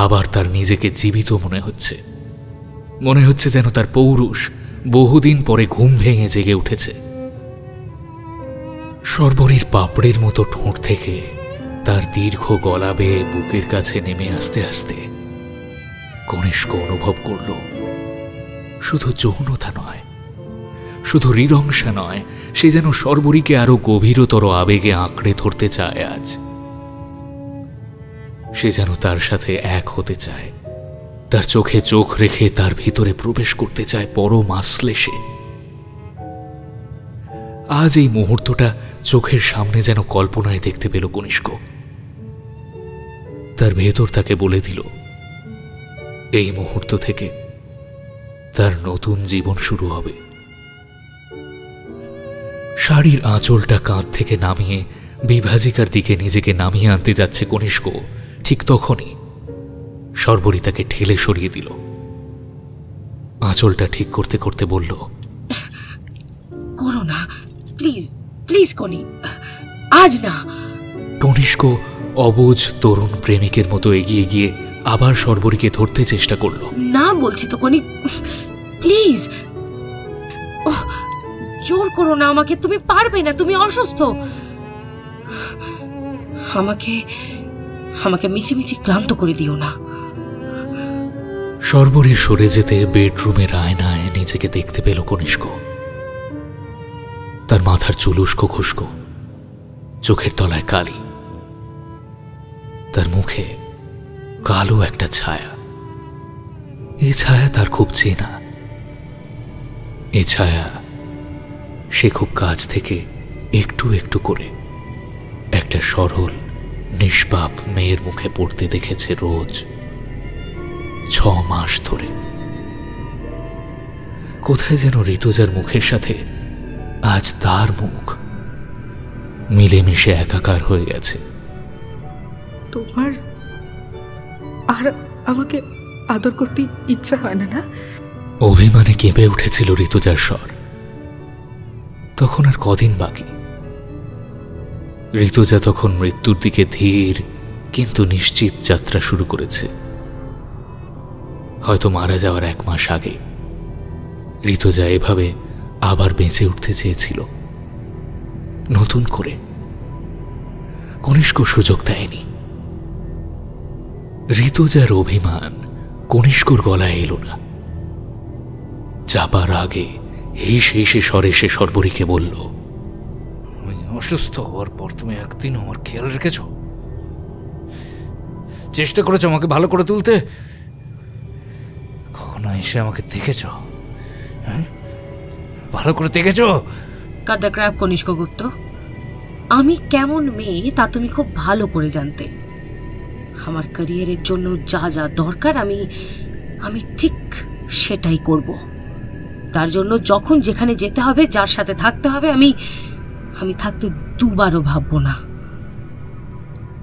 আবার তার নিজেকে জীবিত মনে হচ্ছে। মনে হচ্ছে যেন তার পৌরুষ বহুদিন পরে ঘুম ভেঙে জেগে উঠেছে। সর্বরীর পাপড়ের মতো ঠোঁট থেকে তার দীর্ঘ গলা বেয়ে বুকের কাছে নেমে আসতে আসতে কনিষ্ক অনুভব করল শুধু যৌনতা নয়, শুধু হৃদংসা নয়, সে যেন সর্বরীকে আরো গভীরতর আবেগে আঁকড়ে ধরতে চায়। আজ সে যেন তার সাথে এক হতে চায়, তার চোখে চোখ রেখে তার ভিতরে প্রবেশ করতে চায় পরম আশ্লেষে। আজ এই মুহূর্তটা চোখের সামনে যেন কল্পনায় দেখতে পেল কনিষ্ক। তার ভেতর তাকে বলে দিল এই মুহূর্ত থেকে তার নতুন জীবন শুরু হবে। শাড়ির আঁচলটা কাঁধ থেকে নামিয়ে বিভাজিকার দিকে নিজেকে নামিয়ে আনতে যাচ্ছে কনিষ্ক, ঠিক তখনই সর্বরী তাকে ঠেলে সরিয়ে দিল। আঁচলটা ঠিক করতে করতে বলল, করো না প্লিজ, প্লিজ কনি, আজ না। কনিষ্ক অবুঝ তরুণ প্রেমিকের মতো এগিয়ে গিয়ে আবার সর্বরীকে ধরতে চেষ্টা করল। না বলছি তো কনি, প্লিজ। জোর করো না আমাকে, তুমি পারবে না, তুমি অসুস্থ। আমাকে মিছিমিছি ক্লান্ত করে দিও না। সর্বরী সরে যেতে বেডরুমের আয়নায় নিজেকে দেখতে পেল কনিষ্ক। তার মাথার চুল উস্কো খুস্কো, চোখের তলায় কালি, তার মুখে কালো একটা ছায়া। এই ছায়া তার খুব চেনা। এই ছায়া সে খুব কাছ থেকে একটু একটু করে একটা সরল নিষ্পাপ মেয়ের মুখে পড়তে দেখেছে রোজ 6 মাস ধরে। কোথায় যেন ঋতুজার মুখের সাথে আজ তার মুখ মিলেমিশে একাকার হয়ে গেছে। তোমার আর আমাকে আদর করতে ইচ্ছা হয় না? না, অভিমানে কেঁপে উঠেছিল ঋতুজার স্বর। তখন আর কদিন বাকি। ঋতুজা তখন মৃত্যুর দিকে ধীর কিন্তু নিশ্চিত যাত্রা শুরু করেছে। হয়তো মারা যাওয়ার 1 মাস আগে ঋতুজা এভাবে আবার বেঁচে উঠতে চেয়েছিল নতুন করে। কনিষ্ক সুযোগ দেয়নি। ঋতুজার অভিমান কনিষ্কর গলায় এলো না। চাপার আগে হেসে হেসে স্বরে সে শর্বরীকে বলল, আমি অসুস্থ হওয়ার পর তুমি একদিন আমার খেয়াল রেখেছ? চেষ্টা করেছো আমাকে ভালো করে তুলতে? কখনো এসে আমাকে দেখেছ? ভালো করে দেখেছ? কাট দ্য ক্র্যাপ কনিষ্ক গুপ্ত। আমি কেমন মেয়ে তা তুমি খুব ভালো করে জানতে। আমার ক্যারিয়ারের জন্য যা যা দরকার আমি ঠিক সেটাই করব। তার জন্য যখন যেখানে যেতে হবে, যার সাথে থাকতে হবে, আমি থাকতে দুবারও ভাববো না।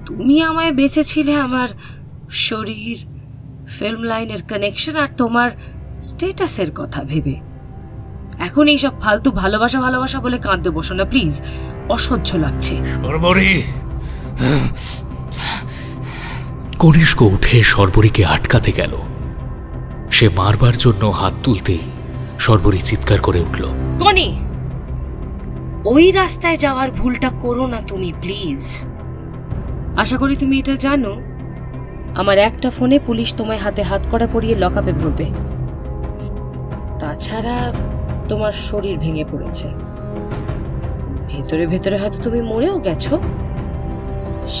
তুমি আমায় বেঁচেছিলে আমার শরীর, ফিল্ম লাইনের কানেকশন আর তোমার স্ট্যাটাসের কথা ভেবে। এখন এইসব ফালতু ভালোবাসা ভালোবাসা বলে কাঁদতে বসো না প্লিজ, অসহ্য লাগছে। কনিষ্ক উঠে শর্বরীকে আটকাতে গেল। সে মারবার জন্য হাত তুলতেই শর্বরী চিৎকার করে উঠল, কনি, ওই রাস্তায় যাওয়ার ভুলটা করো না তুমি প্লিজ। আশা করি তুমি এটা জানো, আমার একটা ফোনে পুলিশ তোমায় হাতে হাত কড়া পরিয়ে লকআপে ভরবে। তাছাড়া তোমার শরীর ভেঙে পড়েছে, ভেতরে ভেতরে হয়তো তুমি মরেও গেছো।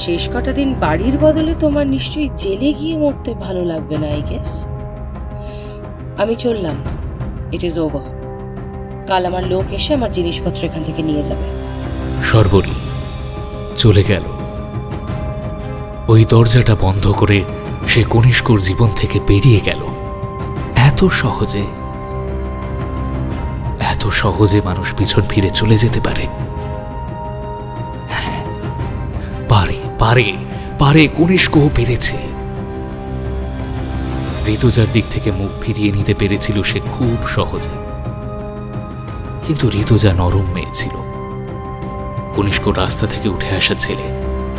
শেষ কটা দিন বাড়ির বদলে তোমার নিশ্চয়ই জেলে গিয়ে মরতে ভালো লাগবে না আই গেস। আমি চললাম, ইট ইজ ওভার। কাল আমার লোক এসে আমার জিনিসপত্র এখান থেকে নিয়ে যাবে। শর্বরী চলে গেল। ওই দরজাটা বন্ধ করে সে কনিষ্কর জীবন থেকে বেরিয়ে গেল। এত সহজে মানুষ পিছন ফিরে চলে যেতে পারে? হ্যাঁ, পারে কনিষ্কও পেরেছে। ঋতুজার দিক থেকে মুখ ফিরিয়ে নিতে পেরেছিল সে খুব সহজে, কিন্তু ঋতুজা নরম মেয়ে ছিল। কনিষ্ক রাস্তা থেকে উঠে আসা ছেলে,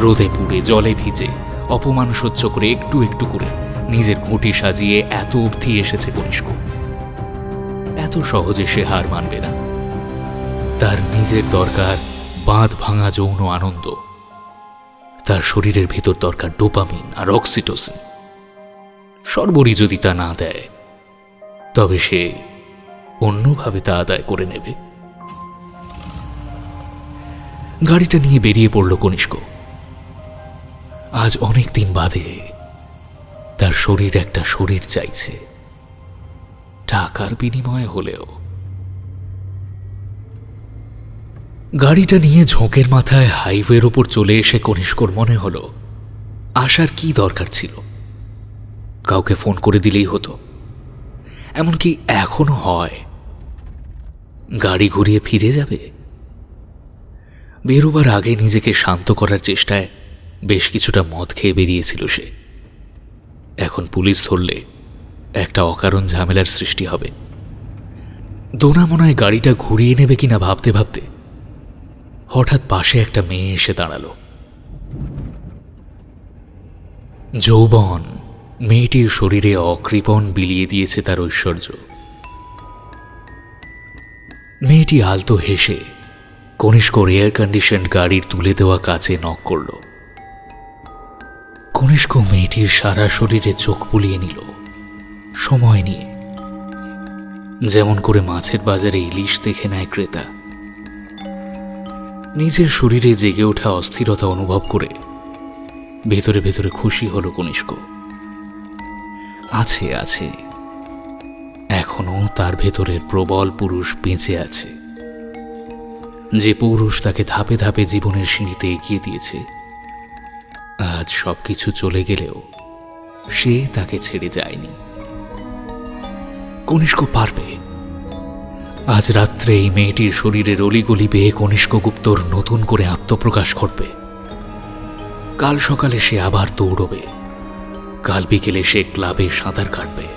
রোদে পুড়ে জলে ভিজে অপমান সহ্য করে একটু একটু করে নিজের ঘুঁটি সাজিয়ে এত অবধি এসেছে কনিষ্ক। এত সহজে সে হার মানবে না। তার নিজের দরকার বাঁধ ভাঙা যৌন আনন্দ, তার শরীরের ভেতর দরকার ডোপামিন আর অক্সিটোসিন। শর্বরী যদি তা না দেয় তবে সে অন্যভাবে তা আদায় করে নেবে। গাড়িটা নিয়ে বেরিয়ে পড়ল কনিষ্ক। আজ অনেক দিন বাদে তার শরীর একটা শরীর চাইছে, টাকার বিনিময়ে হলেও। গাড়িটা নিয়ে ঝোঁকের মাথায় হাইওয়ের ওপর চলে এসে কনিষ্কর মনে হলো আসার কি দরকার ছিল। কাউকে ফোন করে দিলেই হতো, এমনকি এখনো হয়। গাড়ি ঘুরিয়ে ফিরে যাবে। বেরোবার আগে নিজেকে শান্ত করার চেষ্টায় বেশ কিছুটা মদ খেয়ে বেরিয়েছিল সে। এখন পুলিশ ধরলে একটা অকারণ ঝামেলার সৃষ্টি হবে। দোনামোনায় গাড়িটা ঘুরিয়ে নেবে কিনা ভাবতে ভাবতে হঠাৎ পাশে একটা মেয়ে এসে দাঁড়ালো। যৌবন মেয়েটির শরীরে অকৃপণ বিলিয়ে দিয়েছে তার ঐশ্বর্য। মেয়েটি আলতো হেসে কনিষ্কর এয়ার কন্ডিশন গাড়ির তুলে দেওয়া কাচে নক করল। কনিষ্ক মেয়েটির সারা শরীরে চোখ বুলিয়ে নিল সময় নিয়ে, যেমন করে মাছের বাজারে ইলিশ দেখে নেয় ক্রেতা। নিজের শরীরে জেগে ওঠা অস্থিরতা অনুভব করে ভেতরে ভেতরে খুশি হল কনিষ্ক। আছে এখনো তার ভেতরের প্রবল পুরুষ বেঁচে আছে, যে পুরুষ তাকে ধাপে ধাপে জীবনের সিঁড়িতে এগিয়ে দিয়েছে। আজ সবকিছু চলে গেলেও সে তাকে ছেড়ে যায়নি। কনিষ্ক পারবে। আজ রাত্রে এই মেয়েটির শরীরের অলিগলি বেয়ে কনিষ্ক গুপ্তর নতুন করে আত্মপ্রকাশ ঘটবে। কাল সকালে সে আবার দৌড়বে, কাল বিকেলে সে ক্লাবে সাঁতার কাটবে,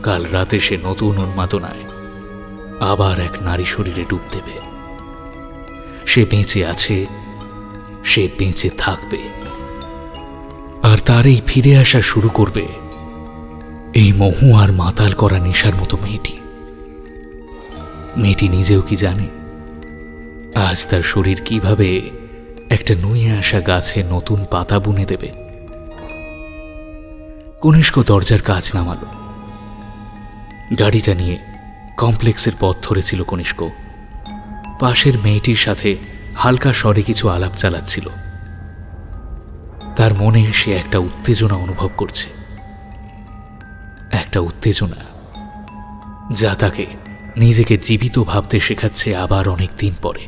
কাল রাতে সে নতুন উন্মাদনায় আবার এক নারী শরীরে ডুব দেবে। সে বেঁচে আছে, সে বেঁচে থাকবে, আর তার এই ফিরে আসা শুরু করবে এই মহু আর মাতাল করা নেশার মতো মেয়েটি নিজেও কি জানে আজ তার শরীর কিভাবে একটা নুয়ে আসা গাছে নতুন পাতা বুনে দেবে। কনিষ্ক দরজার কাজ নামালো। গাড়িটা নিয়ে কমপ্লেক্সের পথ ধরেছিল কনিষ্ক। পাশের মেয়েটির সাথে হালকা স্বরে কিছু আলাপ চালাচ্ছিল। তার মনে সে একটা উত্তেজনা অনুভব করছে, একটা উত্তেজনা যা তাকে নিজেকে জীবিত ভাবতে শেখাচ্ছে আবার অনেক দিন পরে।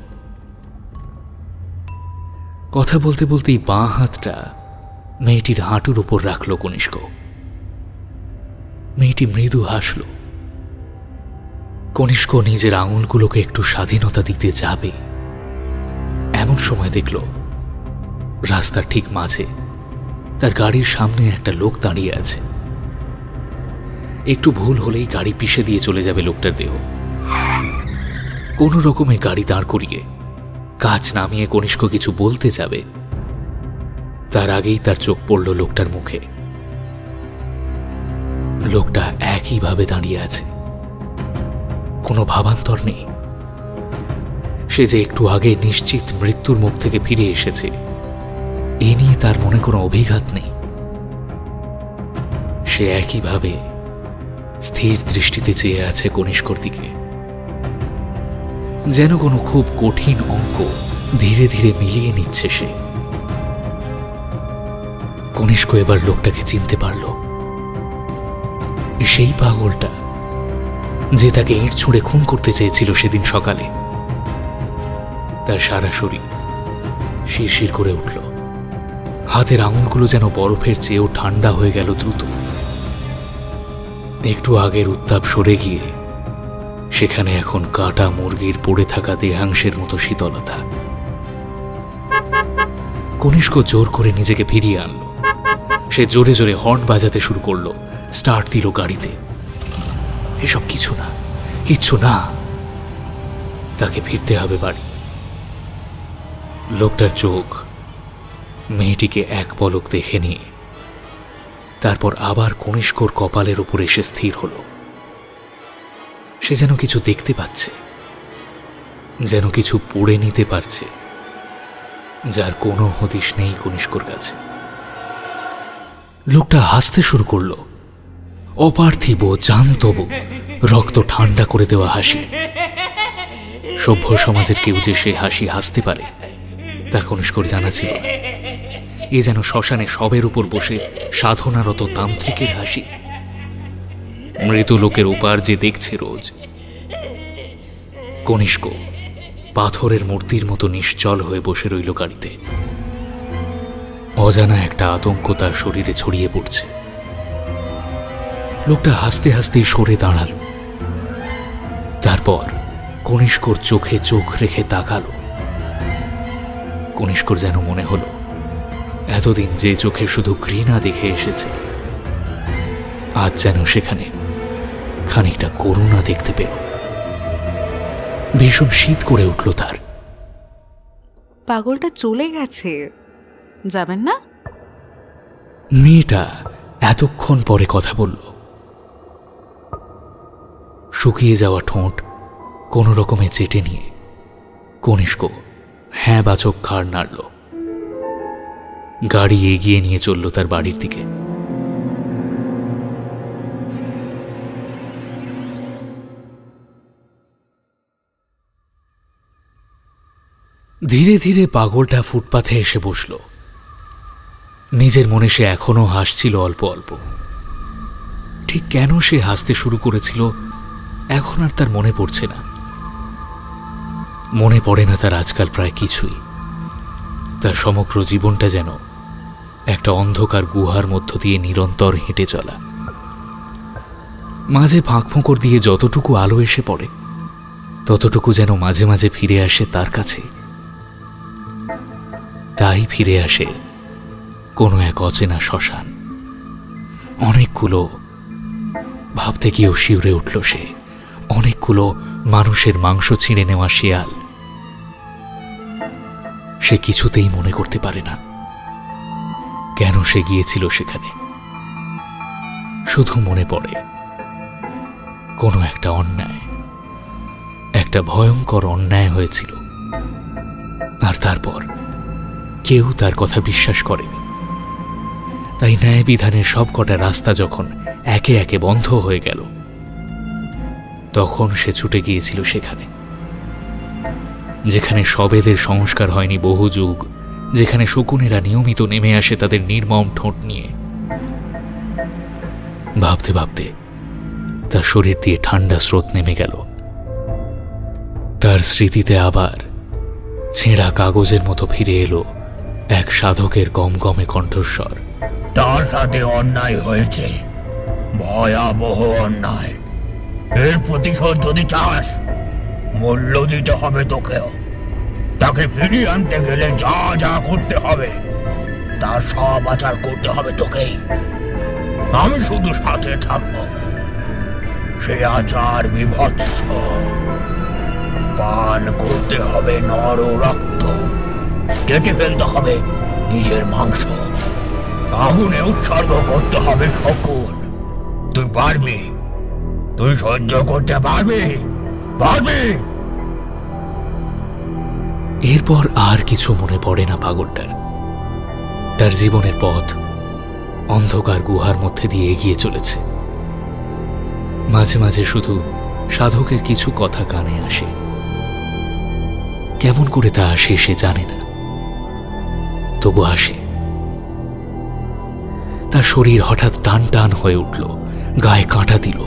কথা বলতে বলতেই বাঁ হাতটা মেয়েটির হাঁটুর উপর রাখল কনিষ্ক। মেয়েটি মৃদু হাসল। কনিষ্ক নিজের আঙুলগুলোকে একটু স্বাধীনতা দিতে যাবে এমন সময় দেখল রাস্তার ঠিক মাঝে তার গাড়ির সামনে একটা লোক দাঁড়িয়ে আছে। একটু ভুল হলেই গাড়ি পিষে দিয়ে চলে যাবে লোকটার দেহ। কোনো রকমে গাড়ি দাঁড় করিয়ে কাজ নামিয়ে কনিষ্ক কিছু বলতে যাবে, তার আগেই তার চোখ পড়ল লোকটার মুখে। লোকটা একইভাবে দাঁড়িয়ে আছে, কোনো ভাবান্তর নেই। সে যে একটু আগে নিশ্চিত মৃত্যুর মুখ থেকে ফিরে এসেছে এ নিয়ে তার মনে কোনো অভিঘাত নেই। সে একইভাবে স্থির দৃষ্টিতে চেয়ে আছে কনিষ্কর দিকে, যেন কোনো খুব কঠিন অঙ্ক ধীরে ধীরে মিলিয়ে নিচ্ছে সে। কনিষ্ক এবার লোকটাকে চিনতে পারল। সেই পাগলটা যে তাকে ইঁট ছুঁড়ে খুন করতে চেয়েছিল সেদিন সকালে। তার সারা শরীর শিরশির করে উঠল। হাতের আঙুলগুলো যেন বরফের চেয়েও ঠান্ডা হয়ে গেল দ্রুত। একটু আগের উত্তাপ সরে গিয়ে সেখানে এখন কাটা মুরগির পড়ে থাকা দেহাংশের মতো শীতলতা। কনিষ্ক জোর করে নিজেকে ফিরিয়ে আনল। সে জোরে জোরে হর্ন বাজাতে শুরু করলো, স্টার্ট দিল গাড়িতে। এসব কিচ্ছু না, তাকে ফিরতে হবে বাড়ি। লোকটার চোখ মেয়েটিকে এক পলক দেখে নিয়ে তারপর আবার কনিষ্কর কপালের উপর এসে স্থির হল। সে যেন কিছু দেখতে পাচ্ছে, যেন কিছু পড়ে নিতে পারছে, যার কোনো হদিশ নেই কনিষ্কর কাছে। লোকটা হাসতে শুরু করল, অপার্থিব জান্তব রক্ত ঠান্ডা করে দেওয়া হাসি। সভ্য সমাজের কেউ যে সে হাসি হাসতে পারে তা কনিষ্কর জানা ছিল না। এ যেন শ্মশানে শবের উপর বসে সাধনারত তান্ত্রিকের হাসি। মৃত লোকের উপার যে দেখছে রোজ। কনিষ্ক পাথরের মূর্তির মতো নিশ্চল হয়ে বসে রইল গাড়িতে। অজানা একটা আতঙ্ক তার শরীরে ছড়িয়ে পড়ছে। লোকটা হাসতে হাসতেই সরে দাঁড়াল। তারপর কনিষ্কর চোখে চোখ রেখে তাকালো। কনিষ্কর যেন মনে হলো এতদিন যে চোখে শুধু ঘৃণা দেখে এসেছে আজ যেন সেখানে খানিকটা করুণা দেখতে পেল। ভীষণ শীত করে উঠল তার। পাগলটা চলে গেছে, যাবেন না? মেয়েটা এতক্ষণ পরে কথা বলল। শুকিয়ে যাওয়া ঠোঁট কোনো রকমে চেটে নিয়ে কনিষ্ক হ্যাঁ বাচক ঘাড় নাড়ল। গাড়ি এগিয়ে নিয়ে চলল তার বাড়ির দিকে। ধীরে ধীরে পাগলটা ফুটপাথে এসে বসল। নিজের মনে সে এখনো হাসছিল অল্প অল্প। ঠিক কেন সে হাসতে শুরু করেছিল এখন আর তার মনে পড়ছে না। মনে পড়ে না তার আজকাল প্রায় কিছুই। তার সমগ্র জীবনটা যেন একটা অন্ধকার গুহার মধ্য দিয়ে নিরন্তর হেঁটে চলা। মাঝে ফাঁক ফোঁকর দিয়ে যতটুকু আলো এসে পড়ে ততটুকু যেন মাঝে মাঝে ফিরে আসে তার কাছে। তাই ফিরে আসে কোনো এক অচেনা শ্মশান। অনেকগুলো, ভাবতে গিয়েও শিউরে উঠল সে, অনেকগুলো মানুষের মাংস ছিঁড়ে নেওয়া শেয়াল। সে কিছুতেই মনে করতে পারে না কেন সে গিয়েছিল সেখানে। শুধু মনে পড়ে কোনো একটা অন্যায়, একটা ভয়ঙ্কর অন্যায় হয়েছিল, আর তারপর কেউ তার কথা বিশ্বাস করেনি। তাই ন্যায় বিধানের সব কটা রাস্তা যখন একে একে বন্ধ হয়ে গেল, তখন সে ছুটে গিয়েছিল সেখানে, যেখানে সবেদের সংস্কার হয়নি বহু যুগ, যেখানে শকুনেরা নিয়মিত নেমে আসে তাদের নির্মম ঠোঁট নিয়ে। ভাবতে ভাবতে তার শরীর দিয়ে ঠান্ডা স্রোত নেমে গেল। তার স্মৃতিতে আবার ছেঁড়া কাগজের মতো ফিরে এলো এক সাধকের গমগমে কণ্ঠস্বর। তার সাথে অন্যায় হয়েছে, ভয়াবহ অন্যায়। এর প্রতিশোধ যদি চাস, মূল্য দিতে হবে তোকেও। তাকে ফিরিয়ে আনতে গেলে যা যা করতে হবে তার সব আচার করতে হবে তোকেই। আমি শুধু সাথে থাকবো। সে আচার বিভৎস। পান করতে হবে নর রক্ত, কেটে ফেলতে হবে নিজের মাংস, আগুনে উৎসর্গ করতে হবে শকুন। তুই পারবি? তুই সহ্য করতে পারবি? পারবি? এরপর আর কিছু মনে পড়ে না পাগলটার। তার জীবনের পথ অন্ধকার গুহার মধ্যে দিয়ে এগিয়ে চলেছে। মাঝে মাঝে শুধু সাধকের কিছু কথা কানে আসে। কেমন করে তা আসে সে জানে না, তবু আসে। তার শরীর হঠাৎ টান টান হয়ে উঠল, গায়ে কাঁটা দিল।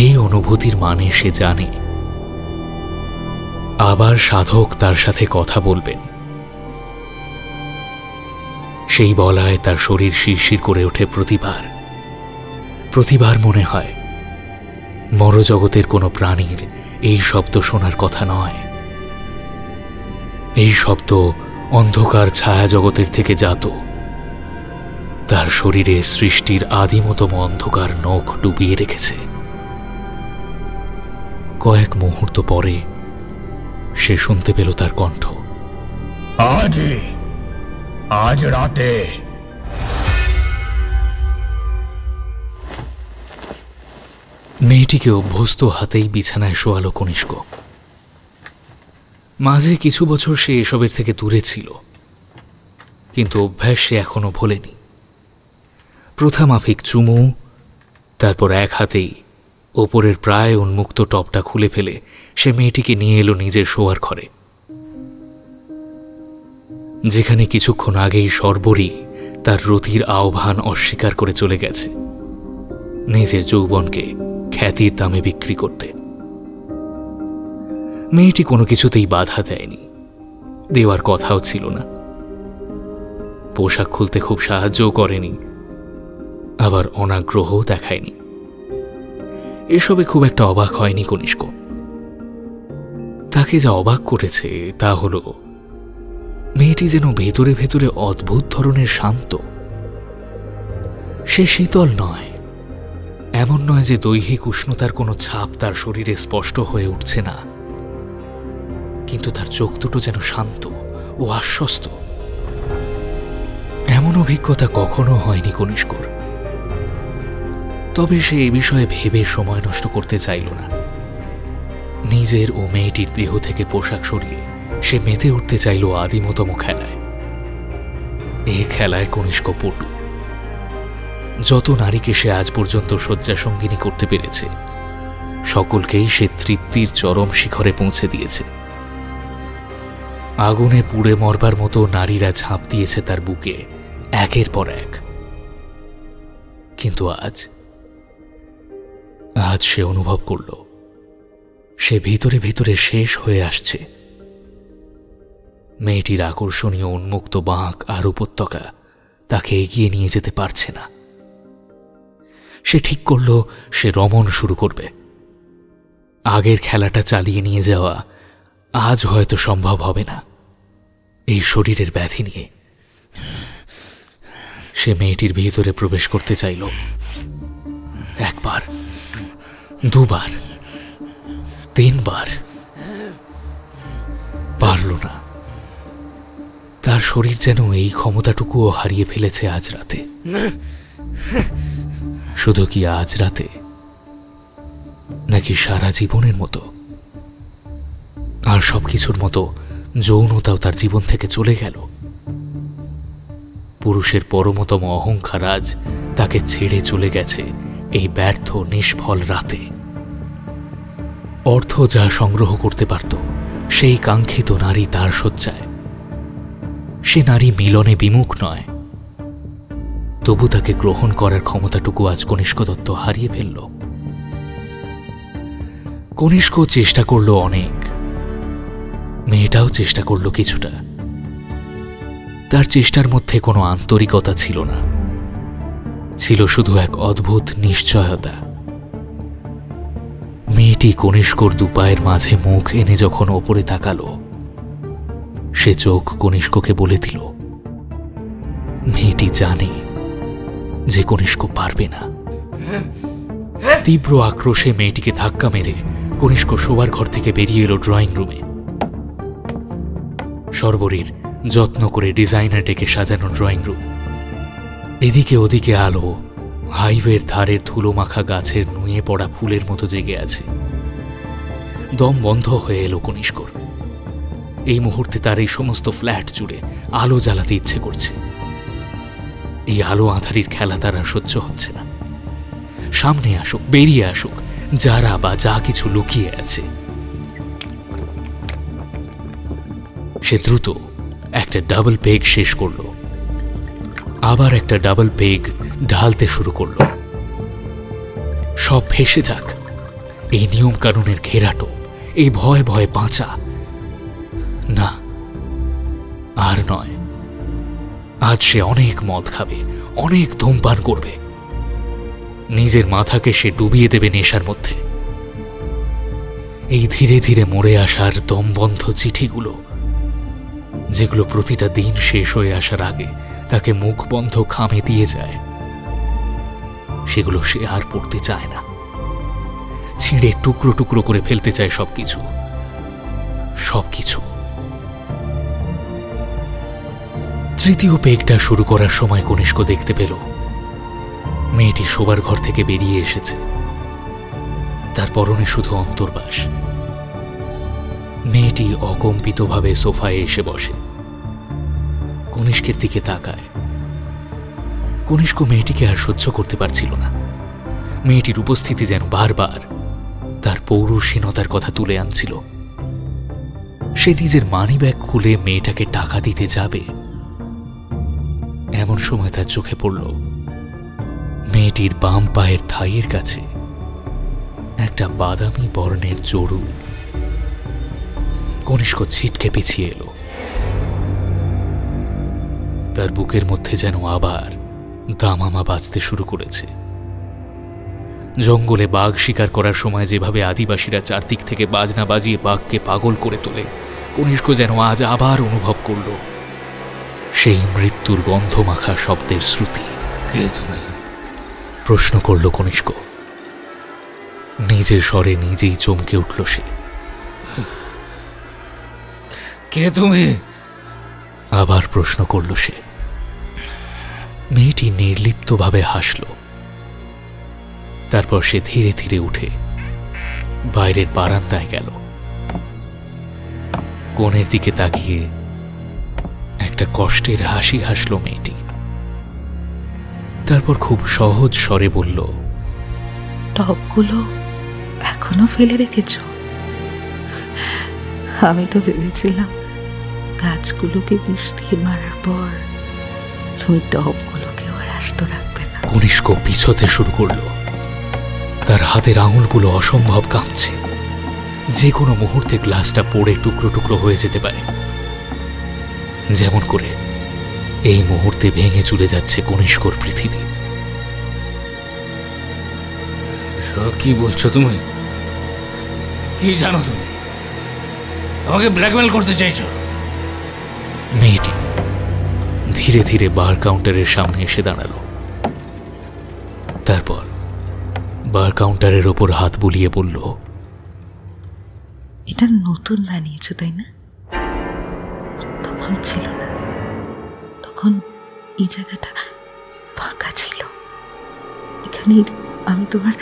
এই অনুভূতির মানে সে জানে আবার সাধক তার সাথে কথা বলবেন। সেই বলায় তার শরীর শিরশির করে ওঠে প্রতিবার। প্রতিবার মনে হয় মরজগতের কোনো প্রাণীর এই শব্দ শোনার কথা নয়। এই শব্দ অন্ধকার ছায়া জগতের থেকে জাত। তার শরীরে সৃষ্টির আদিমতম অন্ধকার নখ ডুবিয়ে রেখেছে। কয়েক মুহূর্ত পরে সে শুনতে পেল তার কণ্ঠ। আজ রাতে মেয়েটিকে অভ্যস্ত হাতেই বিছানায় শোয়ালো কনিষ্ক। মাঝে কিছু বছর সে এসবের থেকে দূরে ছিল, কিন্তু অভ্যাস সে এখনো ভোলেনি। প্রথা মাফিক চুমু, তারপর এক হাতেই ওপরের প্রায় উন্মুক্ত টপটা খুলে ফেলে সে মেয়েটিকে নিয়ে এলো নিজের শোয়ার ঘরে, যেখানে কিছুক্ষণ আগেই সর্বরী তার রতির আহ্বান অস্বীকার করে চলে গেছে নিজের যৌবনকে খ্যাতির দামে বিক্রি করতে। মেয়েটি কোনো কিছুতেই বাধা দেয়নি, দেওয়ার কথাও ছিল না। পোশাক খুলতে খুব সাহায্যও করেনি, আবার অনাগ্রহও দেখায়নি। এসবে খুব একটা অবাক হয়নি কনিষ্ক। তাকে যা অবাক করেছে তা হল মেয়েটি যেন ভেতরে ভেতরে অদ্ভুত ধরনের শান্ত। সে শীতল নয়, এমন নয় যে দৈহিক উষ্ণতার কোনো ছাপ তার শরীরে স্পষ্ট হয়ে উঠছে না, কিন্তু তার চোখ দুটো যেন শান্ত ও আশ্বস্ত। এমন অভিজ্ঞতা কখনো হয়নি কনিষ্কর। তবে সে এ বিষয়ে ভেবে সময় নষ্ট করতে চাইল না। নিজের ও মেয়েটির দেহ থেকে পোশাক সরিয়ে সে মেতে উঠতে চাইল আদিমতম খেলায়। এ খেলায় কনিষ্ক পটু। যত নারীকে সে আজ পর্যন্ত শয্যা সঙ্গিনী করতে পেরেছে, সকলকেই সে তৃপ্তির চরম শিখরে পৌঁছে দিয়েছে। আগুনে পুড়ে মরবার মতো নারীরা ঝাঁপ দিয়েছে তার বুকে একের পর এক। কিন্তু আজ সে অনুভব করল সে ভিতরে ভিতরে শেষ হয়ে আসছে। মেয়েটির আকর্ষণীয় উন্মুক্ত বাঁক আর উপত্যকা তাকে এগিয়ে নিয়ে যেতে পারছে না। সে ঠিক করল সে রমণ শুরু করবে। আগের খেলাটা চালিয়ে নিয়ে যাওয়া আজ হয়তো সম্ভব হবে না এই শরীরের ব্যাধি নিয়ে। সে মেয়েটির ভিতরে প্রবেশ করতে চাইল। একবার, দুবার, তিনবার, পারল না। তার শরীর যেন এই ক্ষমতাটুকুও হারিয়ে ফেলেছে আজ রাতে। শুধু কি আজ রাতে, নাকি সারা জীবনের মতো? আর সবকিছুর মতো যৌনতাও তার জীবন থেকে চলে গেল। পুরুষের পরমতম অহংকার আজ তাকে ছেড়ে চলে গেছে এই ব্যর্থ নিষ্ফল রাতে। অর্থ যা সংগ্রহ করতে পারত, সেই কাঙ্ক্ষিত নারী তার শয্যায়। সে নারী মিলনে বিমুখ নয়, তবু তাকে গ্রহণ করার ক্ষমতাটুকু আজ কনিষ্ক দত্ত হারিয়ে ফেলল। কনিষ্ক চেষ্টা করল অনেক, মেয়েটাও চেষ্টা করল কিছুটা। তার চেষ্টার মধ্যে কোনো আন্তরিকতা ছিল না, ছিল শুধু এক অদ্ভুত নিশ্চয়তা। মেয়েটি কনিষ্কর দুপায়ের মাঝে মুখ এনে যখন ওপরে তাকালো, সে চোখ কনিষ্ককে বলে দিল, মেয়েটি জানে যে কনিষ্ক পারবে না। তীব্র আক্রোশে মেয়েটিকে ধাক্কা মেরে কনিষ্ক শোবার ঘর থেকে বেরিয়ে এলো ড্রয়িং রুমে। সর্বরীর যত্ন করে ডিজাইনার ডেকে সাজানো ড্রয়িং রুম। এদিকে ওদিকে আলো হাইওয়ের ধারের ধুলো মাখা গাছের নুয়ে পড়া ফুলের মতো জেগে আছে। দম বন্ধ হয়ে এলো কনিষ্কর। এই মুহূর্তে তার এই সমস্ত ফ্ল্যাট জুড়ে আলো জ্বালাতে ইচ্ছে করছে। এই আলো আঁধারির খেলা তার আর সহ্য হচ্ছে না। সামনে আসুক, বেরিয়ে আসুক যারা বা যা কিছু লুকিয়ে আছে। সে দ্রুত একটা ডাবল পেগ শেষ করল, আবার একটা ডাবল পেগ ঢালতে শুরু করল। সব ভেসে যাক, এই নিয়ম কানুনের ঘেরাটো, এই ভয় ভয়ে বাঁচা। না, আর নয়। আজ সে অনেক মদ খাবে, অনেক ধূমপান করবে। নিজের মাথাকে সে ডুবিয়ে দেবে নেশার মধ্যে। এই ধীরে ধীরে মরে আসার দমবন্ধ চিঠিগুলো, যেগুলো প্রতিটা দিন শেষ হয়ে আসার আগে তাকে মুখ বন্ধ খামে দিয়ে যায়, সেগুলো সে আর পড়তে চায় না। ছিঁড়ে টুকরো টুকরো করে ফেলতে চায় সবকিছু, সবকিছু। তৃতীয় পেগটা শুরু করার সময় কনিষ্ক দেখতে পেল মেয়েটি শোবার ঘর থেকে বেরিয়ে এসেছে। তার পরনে শুধু অন্তর্বাস। মেয়েটি অকম্পিতভাবে সোফায় এসে বসে, কনিষ্কের দিকে তাকায়। কনিষ্ক মেয়েটিকে আর সহ্য করতে পারছিল না। মেয়েটির উপস্থিতি যেন বারবার তার পৌরুষহীনতার কথা তুলে আনছিল। সে নিজের মানিব্যাগ খুলে মেয়েটাকে টাকা দিতে যাবে, এমন সময় তার চোখে পড়ল মেয়েটির বাম পায়ের থাইয়ের কাছে একটা বাদামি বর্ণের জড়ু। কনিষ্ক ছিটকে পিছিয়ে এলো। তার বুকের মধ্যে যেন আবার দামামা বাজতে শুরু করেছে। জঙ্গলে বাঘ শিকার করার সময় যেভাবে আদিবাসীরা চারদিক থেকে বাজনা বাজিয়ে বাঘকে পাগল করে তোলে, কনিষ্ক যেন আজ আবার অনুভব করল সেই মৃত্যুর গন্ধ মাখা শব্দের শ্রুতি। কে তুমি? প্রশ্ন করল কনিষ্ক। নিজের স্বরে নিজেই চমকে উঠল সে। কে তুমি? আবার প্রশ্ন করল সে। মেয়েটি নির্লিপ্তভাবে হাসল। তারপর সে ধীরে ধীরে উঠে বাইরের বারান্দায় গেল। কোণের দিকে তাকিয়ে একটা কষ্টের হাসি হাসল মেয়েটি। তারপর খুব সহজ স্বরে বলল, টবগুলো এখনো ফেলে রেখেছ? আমি তো ভেবেছিলাম গাছগুলোকে বিষ দিয়ে মারার পর তুমি টবগুলোকে আর আস্ত রাখবে না। কনিষ্ক পিছতে শুরু করলো। তার হাতের আঙুলগুলো অসম্ভব কাঁপছে। যে কোনো মুহূর্তে গ্লাসটা পড়ে টুকরো টুকরো হয়ে যেতে পারে। যেমন করে এই মুহূর্তে ভেঙে চুরে যাচ্ছে কনিষ্কর পৃথিবী। কি বলছো তুমি? কি জানো তুমি? আমাকে ব্ল্যাকমেল করতে চাইছো? মেয়েটি ধীরে ধীরে বার কাউন্টারের সামনে এসে দাঁড়ালো। তারপর বার কাউন্টারের ওপর হাত বুলিয়ে বলল, এটা নতুন বানিয়েছো তাই না? তখন ছিল না, তখন এই জায়গাটা ফাঁকা ছিল। সেখানেই আমি তোমার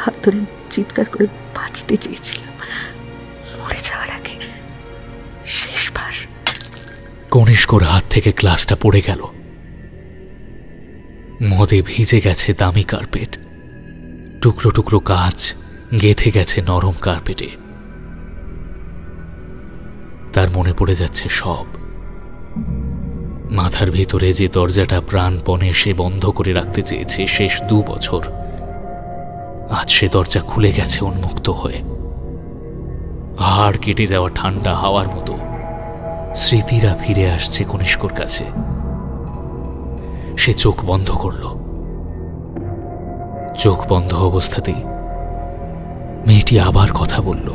হাত ধরে চিৎকার করে বাঁচতে চেয়েছিলাম, মরে যাওয়ার আগে শেষবার। কনিষ্কর হাত থেকে গ্লাসটা পড়ে গেল। মদে ভিজে গেছে দামি কার্পেট, টুকরো টুকরো কাঁচ গেঁথে গেছে নরম কার্পেটে। তার মনে পড়ে যাচ্ছে সব। মাথার ভেতরে যে দরজাটা প্রাণপণে সে বন্ধ করে রাখতে চেয়েছে শেষ 2 বছর, আজ সে দরজা খুলে গেছে উন্মুক্ত হয়ে। হাড় কেটে যাওয়া ঠান্ডা হাওয়ার মতো স্মৃতিরা ফিরে আসছে কনিষ্কর কাছে। সে চোখ বন্ধ করল। চোখ বন্ধ অবস্থাতেই মেয়েটি আবার কথা বলল।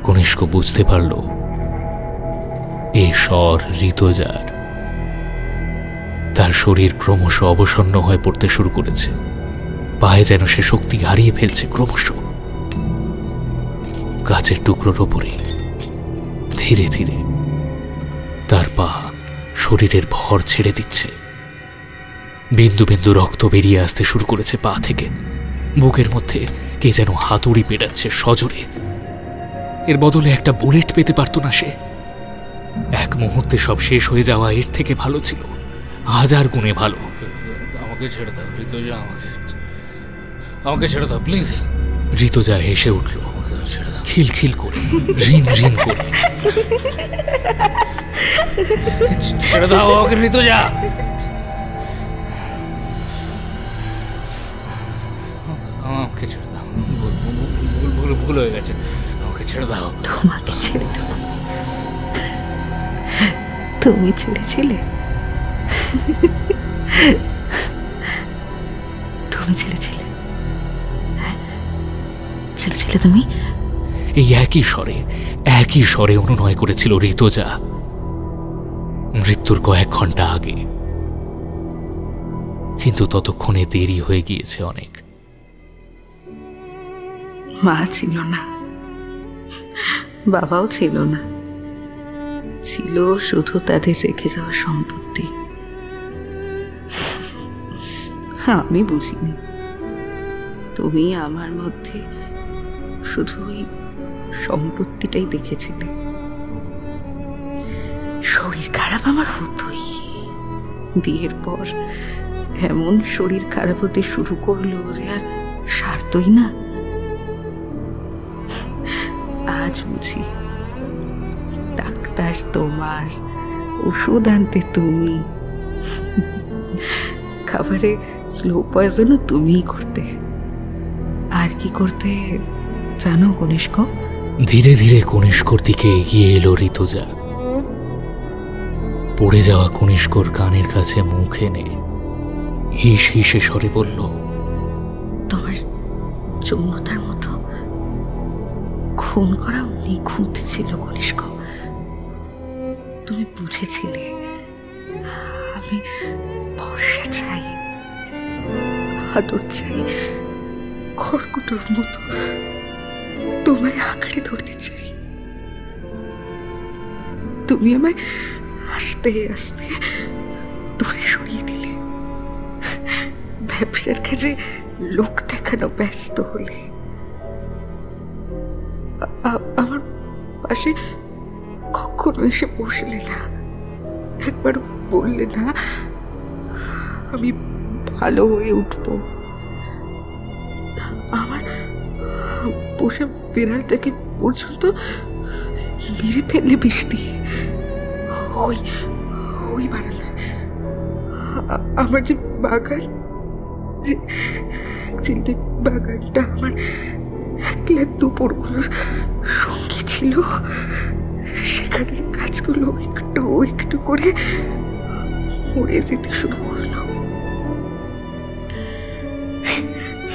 কনিষ্ক বুঝতে পারল এ স্বর ঋতুজার। তার শরীর ক্রমশ অবসন্ন হয়ে পড়তে শুরু করেছে। পায়ে যেন সে শক্তি হারিয়ে ফেলছে ক্রমশ। গাছের টুকরোর ওপরে ধীরে ধীরে তার পা শরীরের ভর ছেড়ে দিচ্ছে। বিন্দু বিন্দু রক্ত বেরিয়ে আসতে শুরু করেছে পা থেকে। বুকের মধ্যে কে যেন হাতুড়ি পেটাচ্ছে সজোরে। এর বদলে একটা বুলেট পেতে পারত না সে? এক মুহূর্তে সব শেষ হয়ে যাওয়া এর থেকে ভালো ছিল, 1000 গুণে ভালো। আমাকে ছেড়ে দাও ঋতুজা, আমাকে ছেড়ে দাও প্লিজ। ঋতুজা হেসে উঠল খিলখিল করে, রিন রিন করে। ছেড়ে দাও আমাকে ঋতুজা। আমাকে ছেড়ে দাও, ভুল হয়ে গেছে, আমাকে ছেড়ে দাও। তোমাকে ছেড়ে দেব? তুমি ছেড়েছিলে? তুমি ছেড়েছিলে? ছেড়েছিলে তুমি? এই একই স্বরে অনুনয় করেছিল ঋতুজা মৃত্যুর কয়েক ঘন্টা আগে। কিন্তু ততক্ষণে দেরি হয়ে গিয়েছে অনেক। মা ছিল না, বাবাও ছিল না, ছিল শুধু তাদের রেখে যাওয়া সম্পত্তি। আমি বুঝিনি তুমি আমার মধ্যে শুধু ওই সম্পত্তিটাই দেখেছিলে। শরীর খারাপ আমার হতোই। বিয়ের পর এমন শরীর খারাপ হতে শুরু করলো যে আর সারতই না। আজ বুঝি ডাক্তার তোমার, ওষুধ আনতে তুমি, খাবারে স্লো পয়জনও তুমিই করতে। আর কি করতে জানো কনিষ্ক? ধীরে ধীরে কনিষ্কর দিকে এগিয়ে এলো ঋতুজা। পড়ে যাওয়া কনিষ্কর কানের কাছে মুখ এনে হিস হিসে স্বরে বলল, তোমার যৌনতার মতো খুন করা নিখুঁত ছিল কনিষ্ক। তুমি বুঝেছিলে আমি ভরসা চাই, আদর চাই, খড়কুটোর মতো তোমায় আঁকড়ে ধরতে চাই। তুমি আমায় আস্তে আস্তে দূরে সরিয়ে দিলে, ব্যবসার কাজে লোক দেখানো ব্যস্ত হলে। আমার পাশে কখনো এসে বসলে না, একবার বললে না আমি ভালো হয়ে উঠবো। আমার পোষা বিড়ালটাকে পর্যন্ত মেরে ফেললে বিষ দিয়ে ওই বারান্দায়। আমার যে বাগান, যে বাগানটা আমার একলা দুপুরগুলোর সঙ্গী ছিল, সেখানের গাছগুলো একটু একটু করে মরে যেতে শুরু করলো।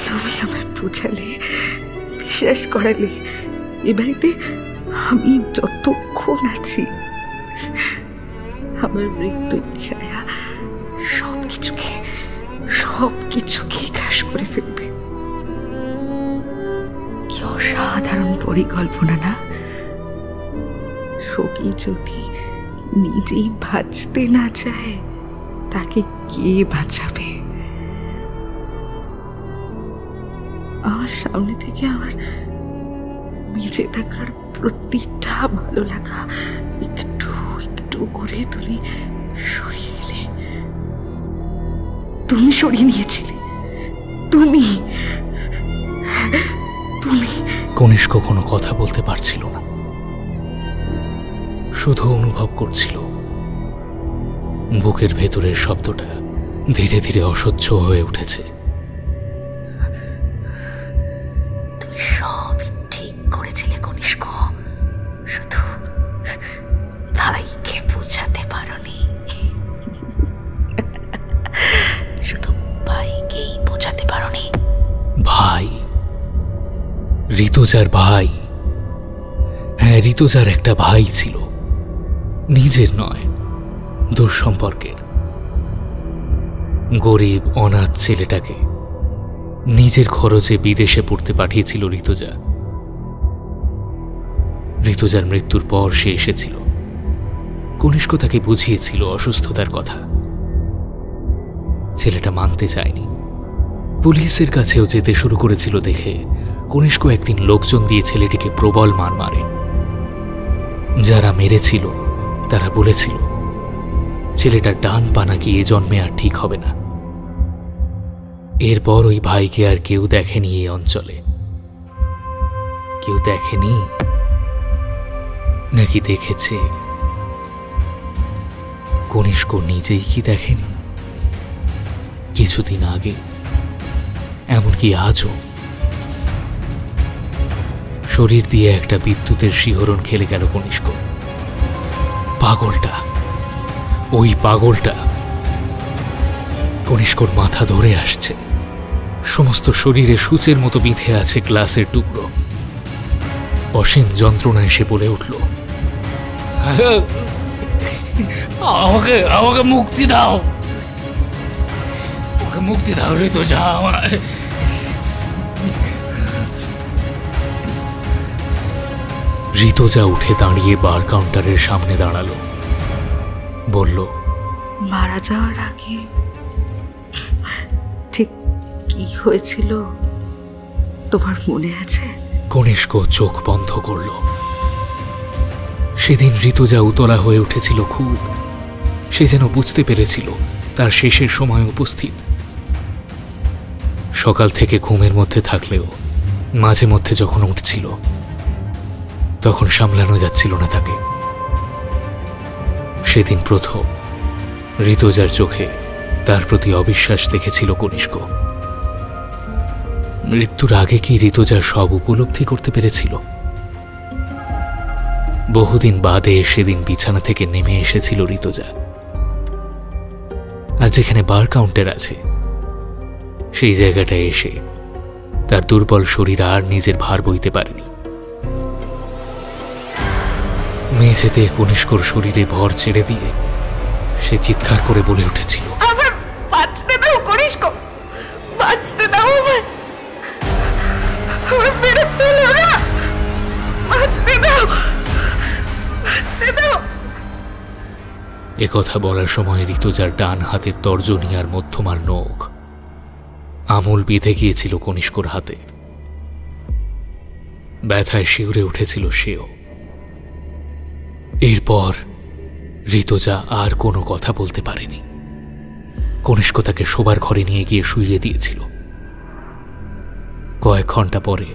তুমি আমায় বোঝালে, বিশ্বাস করালে এ বাড়িতে আমি যতক্ষণ আছি আমার মৃত্যুর ছায়া সবকিছুকে ঘাস করে ফেলবে। কি অসাধারণ পরিকল্পনা না? সখী যদি নিজেই বাঁচতে না চায় তাকে কে বাঁচাবে? আমার সামনে থেকে আমার বেঁচে থাকার প্রতিটা ভালো লাগা একটু একটু করে তুমি সরিয়ে নিলে। তুমি সরিয়ে নিয়েছিলে, তুমি তুমি কনিষ্ক কোনো কথা বলতে পারছিল না, শুধু অনুভব করছিল বুকের ভেতরের শব্দটা ধীরে ধীরে অসহ্য হয়ে উঠেছে। তুমি সবই ঠিক করেছিলে কনিষ্ক, শুধু ভাইকে বোঝাতে পারোনি। শুধু ভাইকেই বোঝাতে পারোনি। ভাই, ঋতুজার ভাই। হ্যাঁ, ঋতুজার একটা ভাই ছিল, নিজের নয়, দূর সম্পর্কের। গরিব অনাথ ছেলেটাকে নিজের খরচে বিদেশে পড়তে পাঠিয়েছিল ঋতুজা। ঋতুজার মৃত্যুর পর সে এসেছিল। কনিষ্ক তাকে বুঝিয়েছিল অসুস্থতার কথা। ছেলেটা মানতে চায়নি। পুলিশের কাছেও যেতে শুরু করেছিল দেখে কনিষ্ক একদিন লোকজন দিয়ে ছেলেটিকে প্রবল মার মারে। যারা মেরেছিল তারা বলেছিল ছেলেটার ডান পা নাকি এ জন্মে আর ঠিক হবে না। এরপর ওই ভাইকে আর কেউ দেখেনি এই অঞ্চলে। কেউ দেখেনি নাকি দেখেছে? কনিষ্ক নিজেই কি দেখেনি? কিছুদিন আগে, এমনকি আজও শরীর দিয়ে একটা বিদ্যুতের শিহরণ খেলে গেল কনিষ্ক। পাগলটা, ওই পাগলটা কনিষ্কর মাথা ধরে আসছে। সমস্ত শরীরে সূচের মতো বিঁধে আছে গ্লাসের টুকরো। অসীম যন্ত্রণায় সে বলে উঠল, আমাকে আমাকে মুক্তি দাও, আমাকে মুক্তি দাও ঋতুজা। ঋতুজা উঠে দাঁড়িয়ে বার কাউন্টারের সামনে দাঁড়ালো, বলল, মারা যাওয়ার আগে ঠিক কি হয়েছিল তোমার মনে আছে? কনিষ্ক চোখ বন্ধ করল। সেদিন ঋতুজা উতলা হয়ে উঠেছিল খুব। সে যেন বুঝতে পেরেছিল তার শেষের সময় উপস্থিত। সকাল থেকে ঘুমের মধ্যে থাকলেও মাঝে মধ্যে যখন উঠছিল তখন সামলানো যাচ্ছিল না তাকে। সেদিন প্রথম ঋতুজার চোখে তার প্রতি অবিশ্বাস দেখেছিল কনিষ্ক। মৃত্যুর আগে কি ঋতুজা সব উপলব্ধি করতে পেরেছিল? বহুদিন বাদে সেদিন বিছানা থেকে নেমে এসেছিল ঋতুজা। আর যেখানে বার কাউন্টার আছে সেই জায়গাটায় এসে তার দুর্বল শরীর আর নিজের ভার বইতে পারেনি। মেঝেতে কনিষ্কর শরীরে ভর ছেড়ে দিয়ে সে চিৎকার করে বলে উঠেছিল, আমার বাঁচতে দাও কনিষ্ক, বাঁচতে দাও, আমার মেরে ফেলো না, বাঁচতে দাও, বাঁচতে দাও। একথা বলার সময় ঋতুজার ডান হাতের তর্জনী আর মধ্যমার নখ আমূল বেঁধে গিয়েছিল কনিষ্কর হাতে। ব্যথায় শিউরে উঠেছিল সেও। এরপর ঋতুজা আর কোনো কথা বলতে পারেনি। কনিষ্ক তাকে শোবার ঘরে নিয়ে গিয়ে শুইয়ে দিয়েছিল। কয়েক ঘন্টা পরে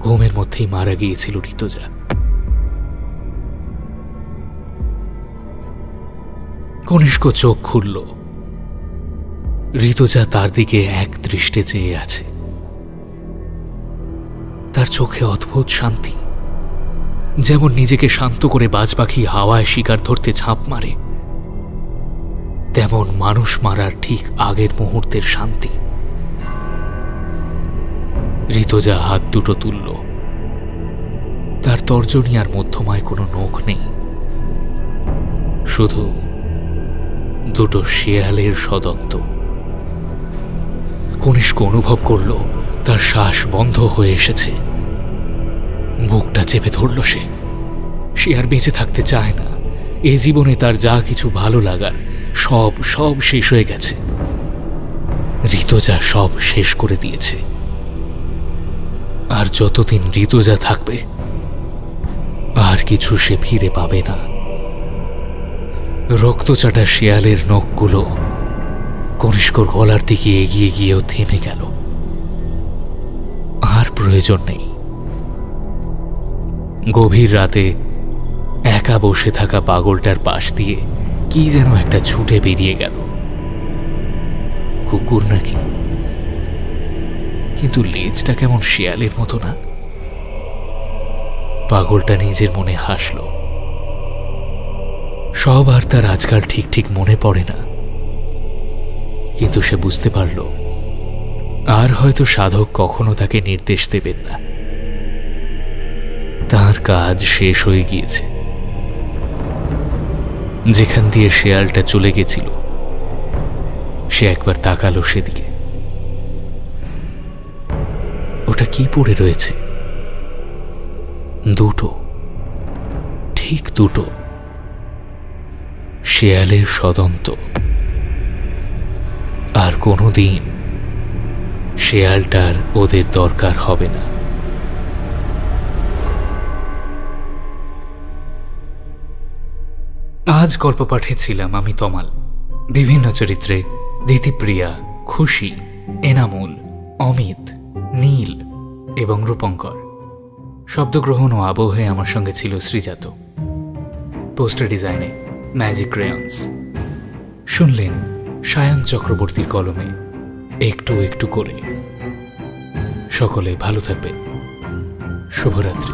ঘুমের মধ্যেই মারা গিয়েছিল ঋতুজা। কনিষ্ক চোখ খুলল। ঋতুজা তার দিকে এক দৃষ্টে চেয়ে আছে। তার চোখে অদ্ভুত শান্তি, যেমন নিজেকে শান্ত করে বাজ পাখি হাওয়ায় শিকার ধরতে ঝাঁপ মারে, তেমন মানুষ মারার ঠিক আগের মুহূর্তের শান্তি। ঋতুজা হাত দুটো তুলল। তার তর্জনী আর মধ্যমায় কোনো নখ নেই, শুধু দুটো শেয়ালের সদন্ত। কনিষ্ক অনুভব করল তার শ্বাস বন্ধ হয়ে এসেছে। বুকটা চেপে ধরল সে। সে আর বেঁচে থাকতে চায় না। এ জীবনে তার যা কিছু ভালো লাগার সব সব শেষ হয়ে গেছে। ঋতুজা সব শেষ করে দিয়েছে। আর যতদিন ঋতুজা থাকবে আর কিছু সে ফিরে পাবে না। রক্তচাটা শিয়ালের নখগুলো কনিষ্কর গলার দিকে এগিয়ে গিয়েও থেমে গেল। আর প্রয়োজন নেই। গভীর রাতে একা বসে থাকা পাগলটার পাশ দিয়ে কি যেন একটা ছুটে বেরিয়ে গেল। কুকুর নাকি, কিন্তু লেজটা কেমন শিয়ালের মতো না? পাগলটা নিজের মনে হাসল। সব আর তার আজকাল ঠিক ঠিক মনে পড়ে না, কিন্তু সে বুঝতে পারল আর হয়তো সাধক কখনো তাকে নির্দেশ দেবেন না। তার কাজ শেষ হয়ে গিয়েছে। যেখান দিয়ে শেয়ালটা চলে গেছিল সে একবার তাকালো সেদিকে। ওটা কি পড়ে রয়েছে? দুটো, ঠিক দুটো শেয়ালের সদন্ত। আর কোনোদিন শেয়ালটার ওদের দরকার হবে না। আজ গল্প পাঠে ছিলাম আমি তমাল। বিভিন্ন চরিত্রে দিতিপ্রিয়া, খুশি, এনামুল, অমিত, নীল এবং রূপঙ্কর। শব্দগ্রহণ ও আবহে আমার সঙ্গে ছিল শ্রীজাত। পোস্টার ডিজাইনে ম্যাজিক ক্রেয়ন্স। শুনলেন সায়ন চক্রবর্তীর কলমে একটু একটু করে। সকলে ভালো থাকবেন। শুভরাত্রি।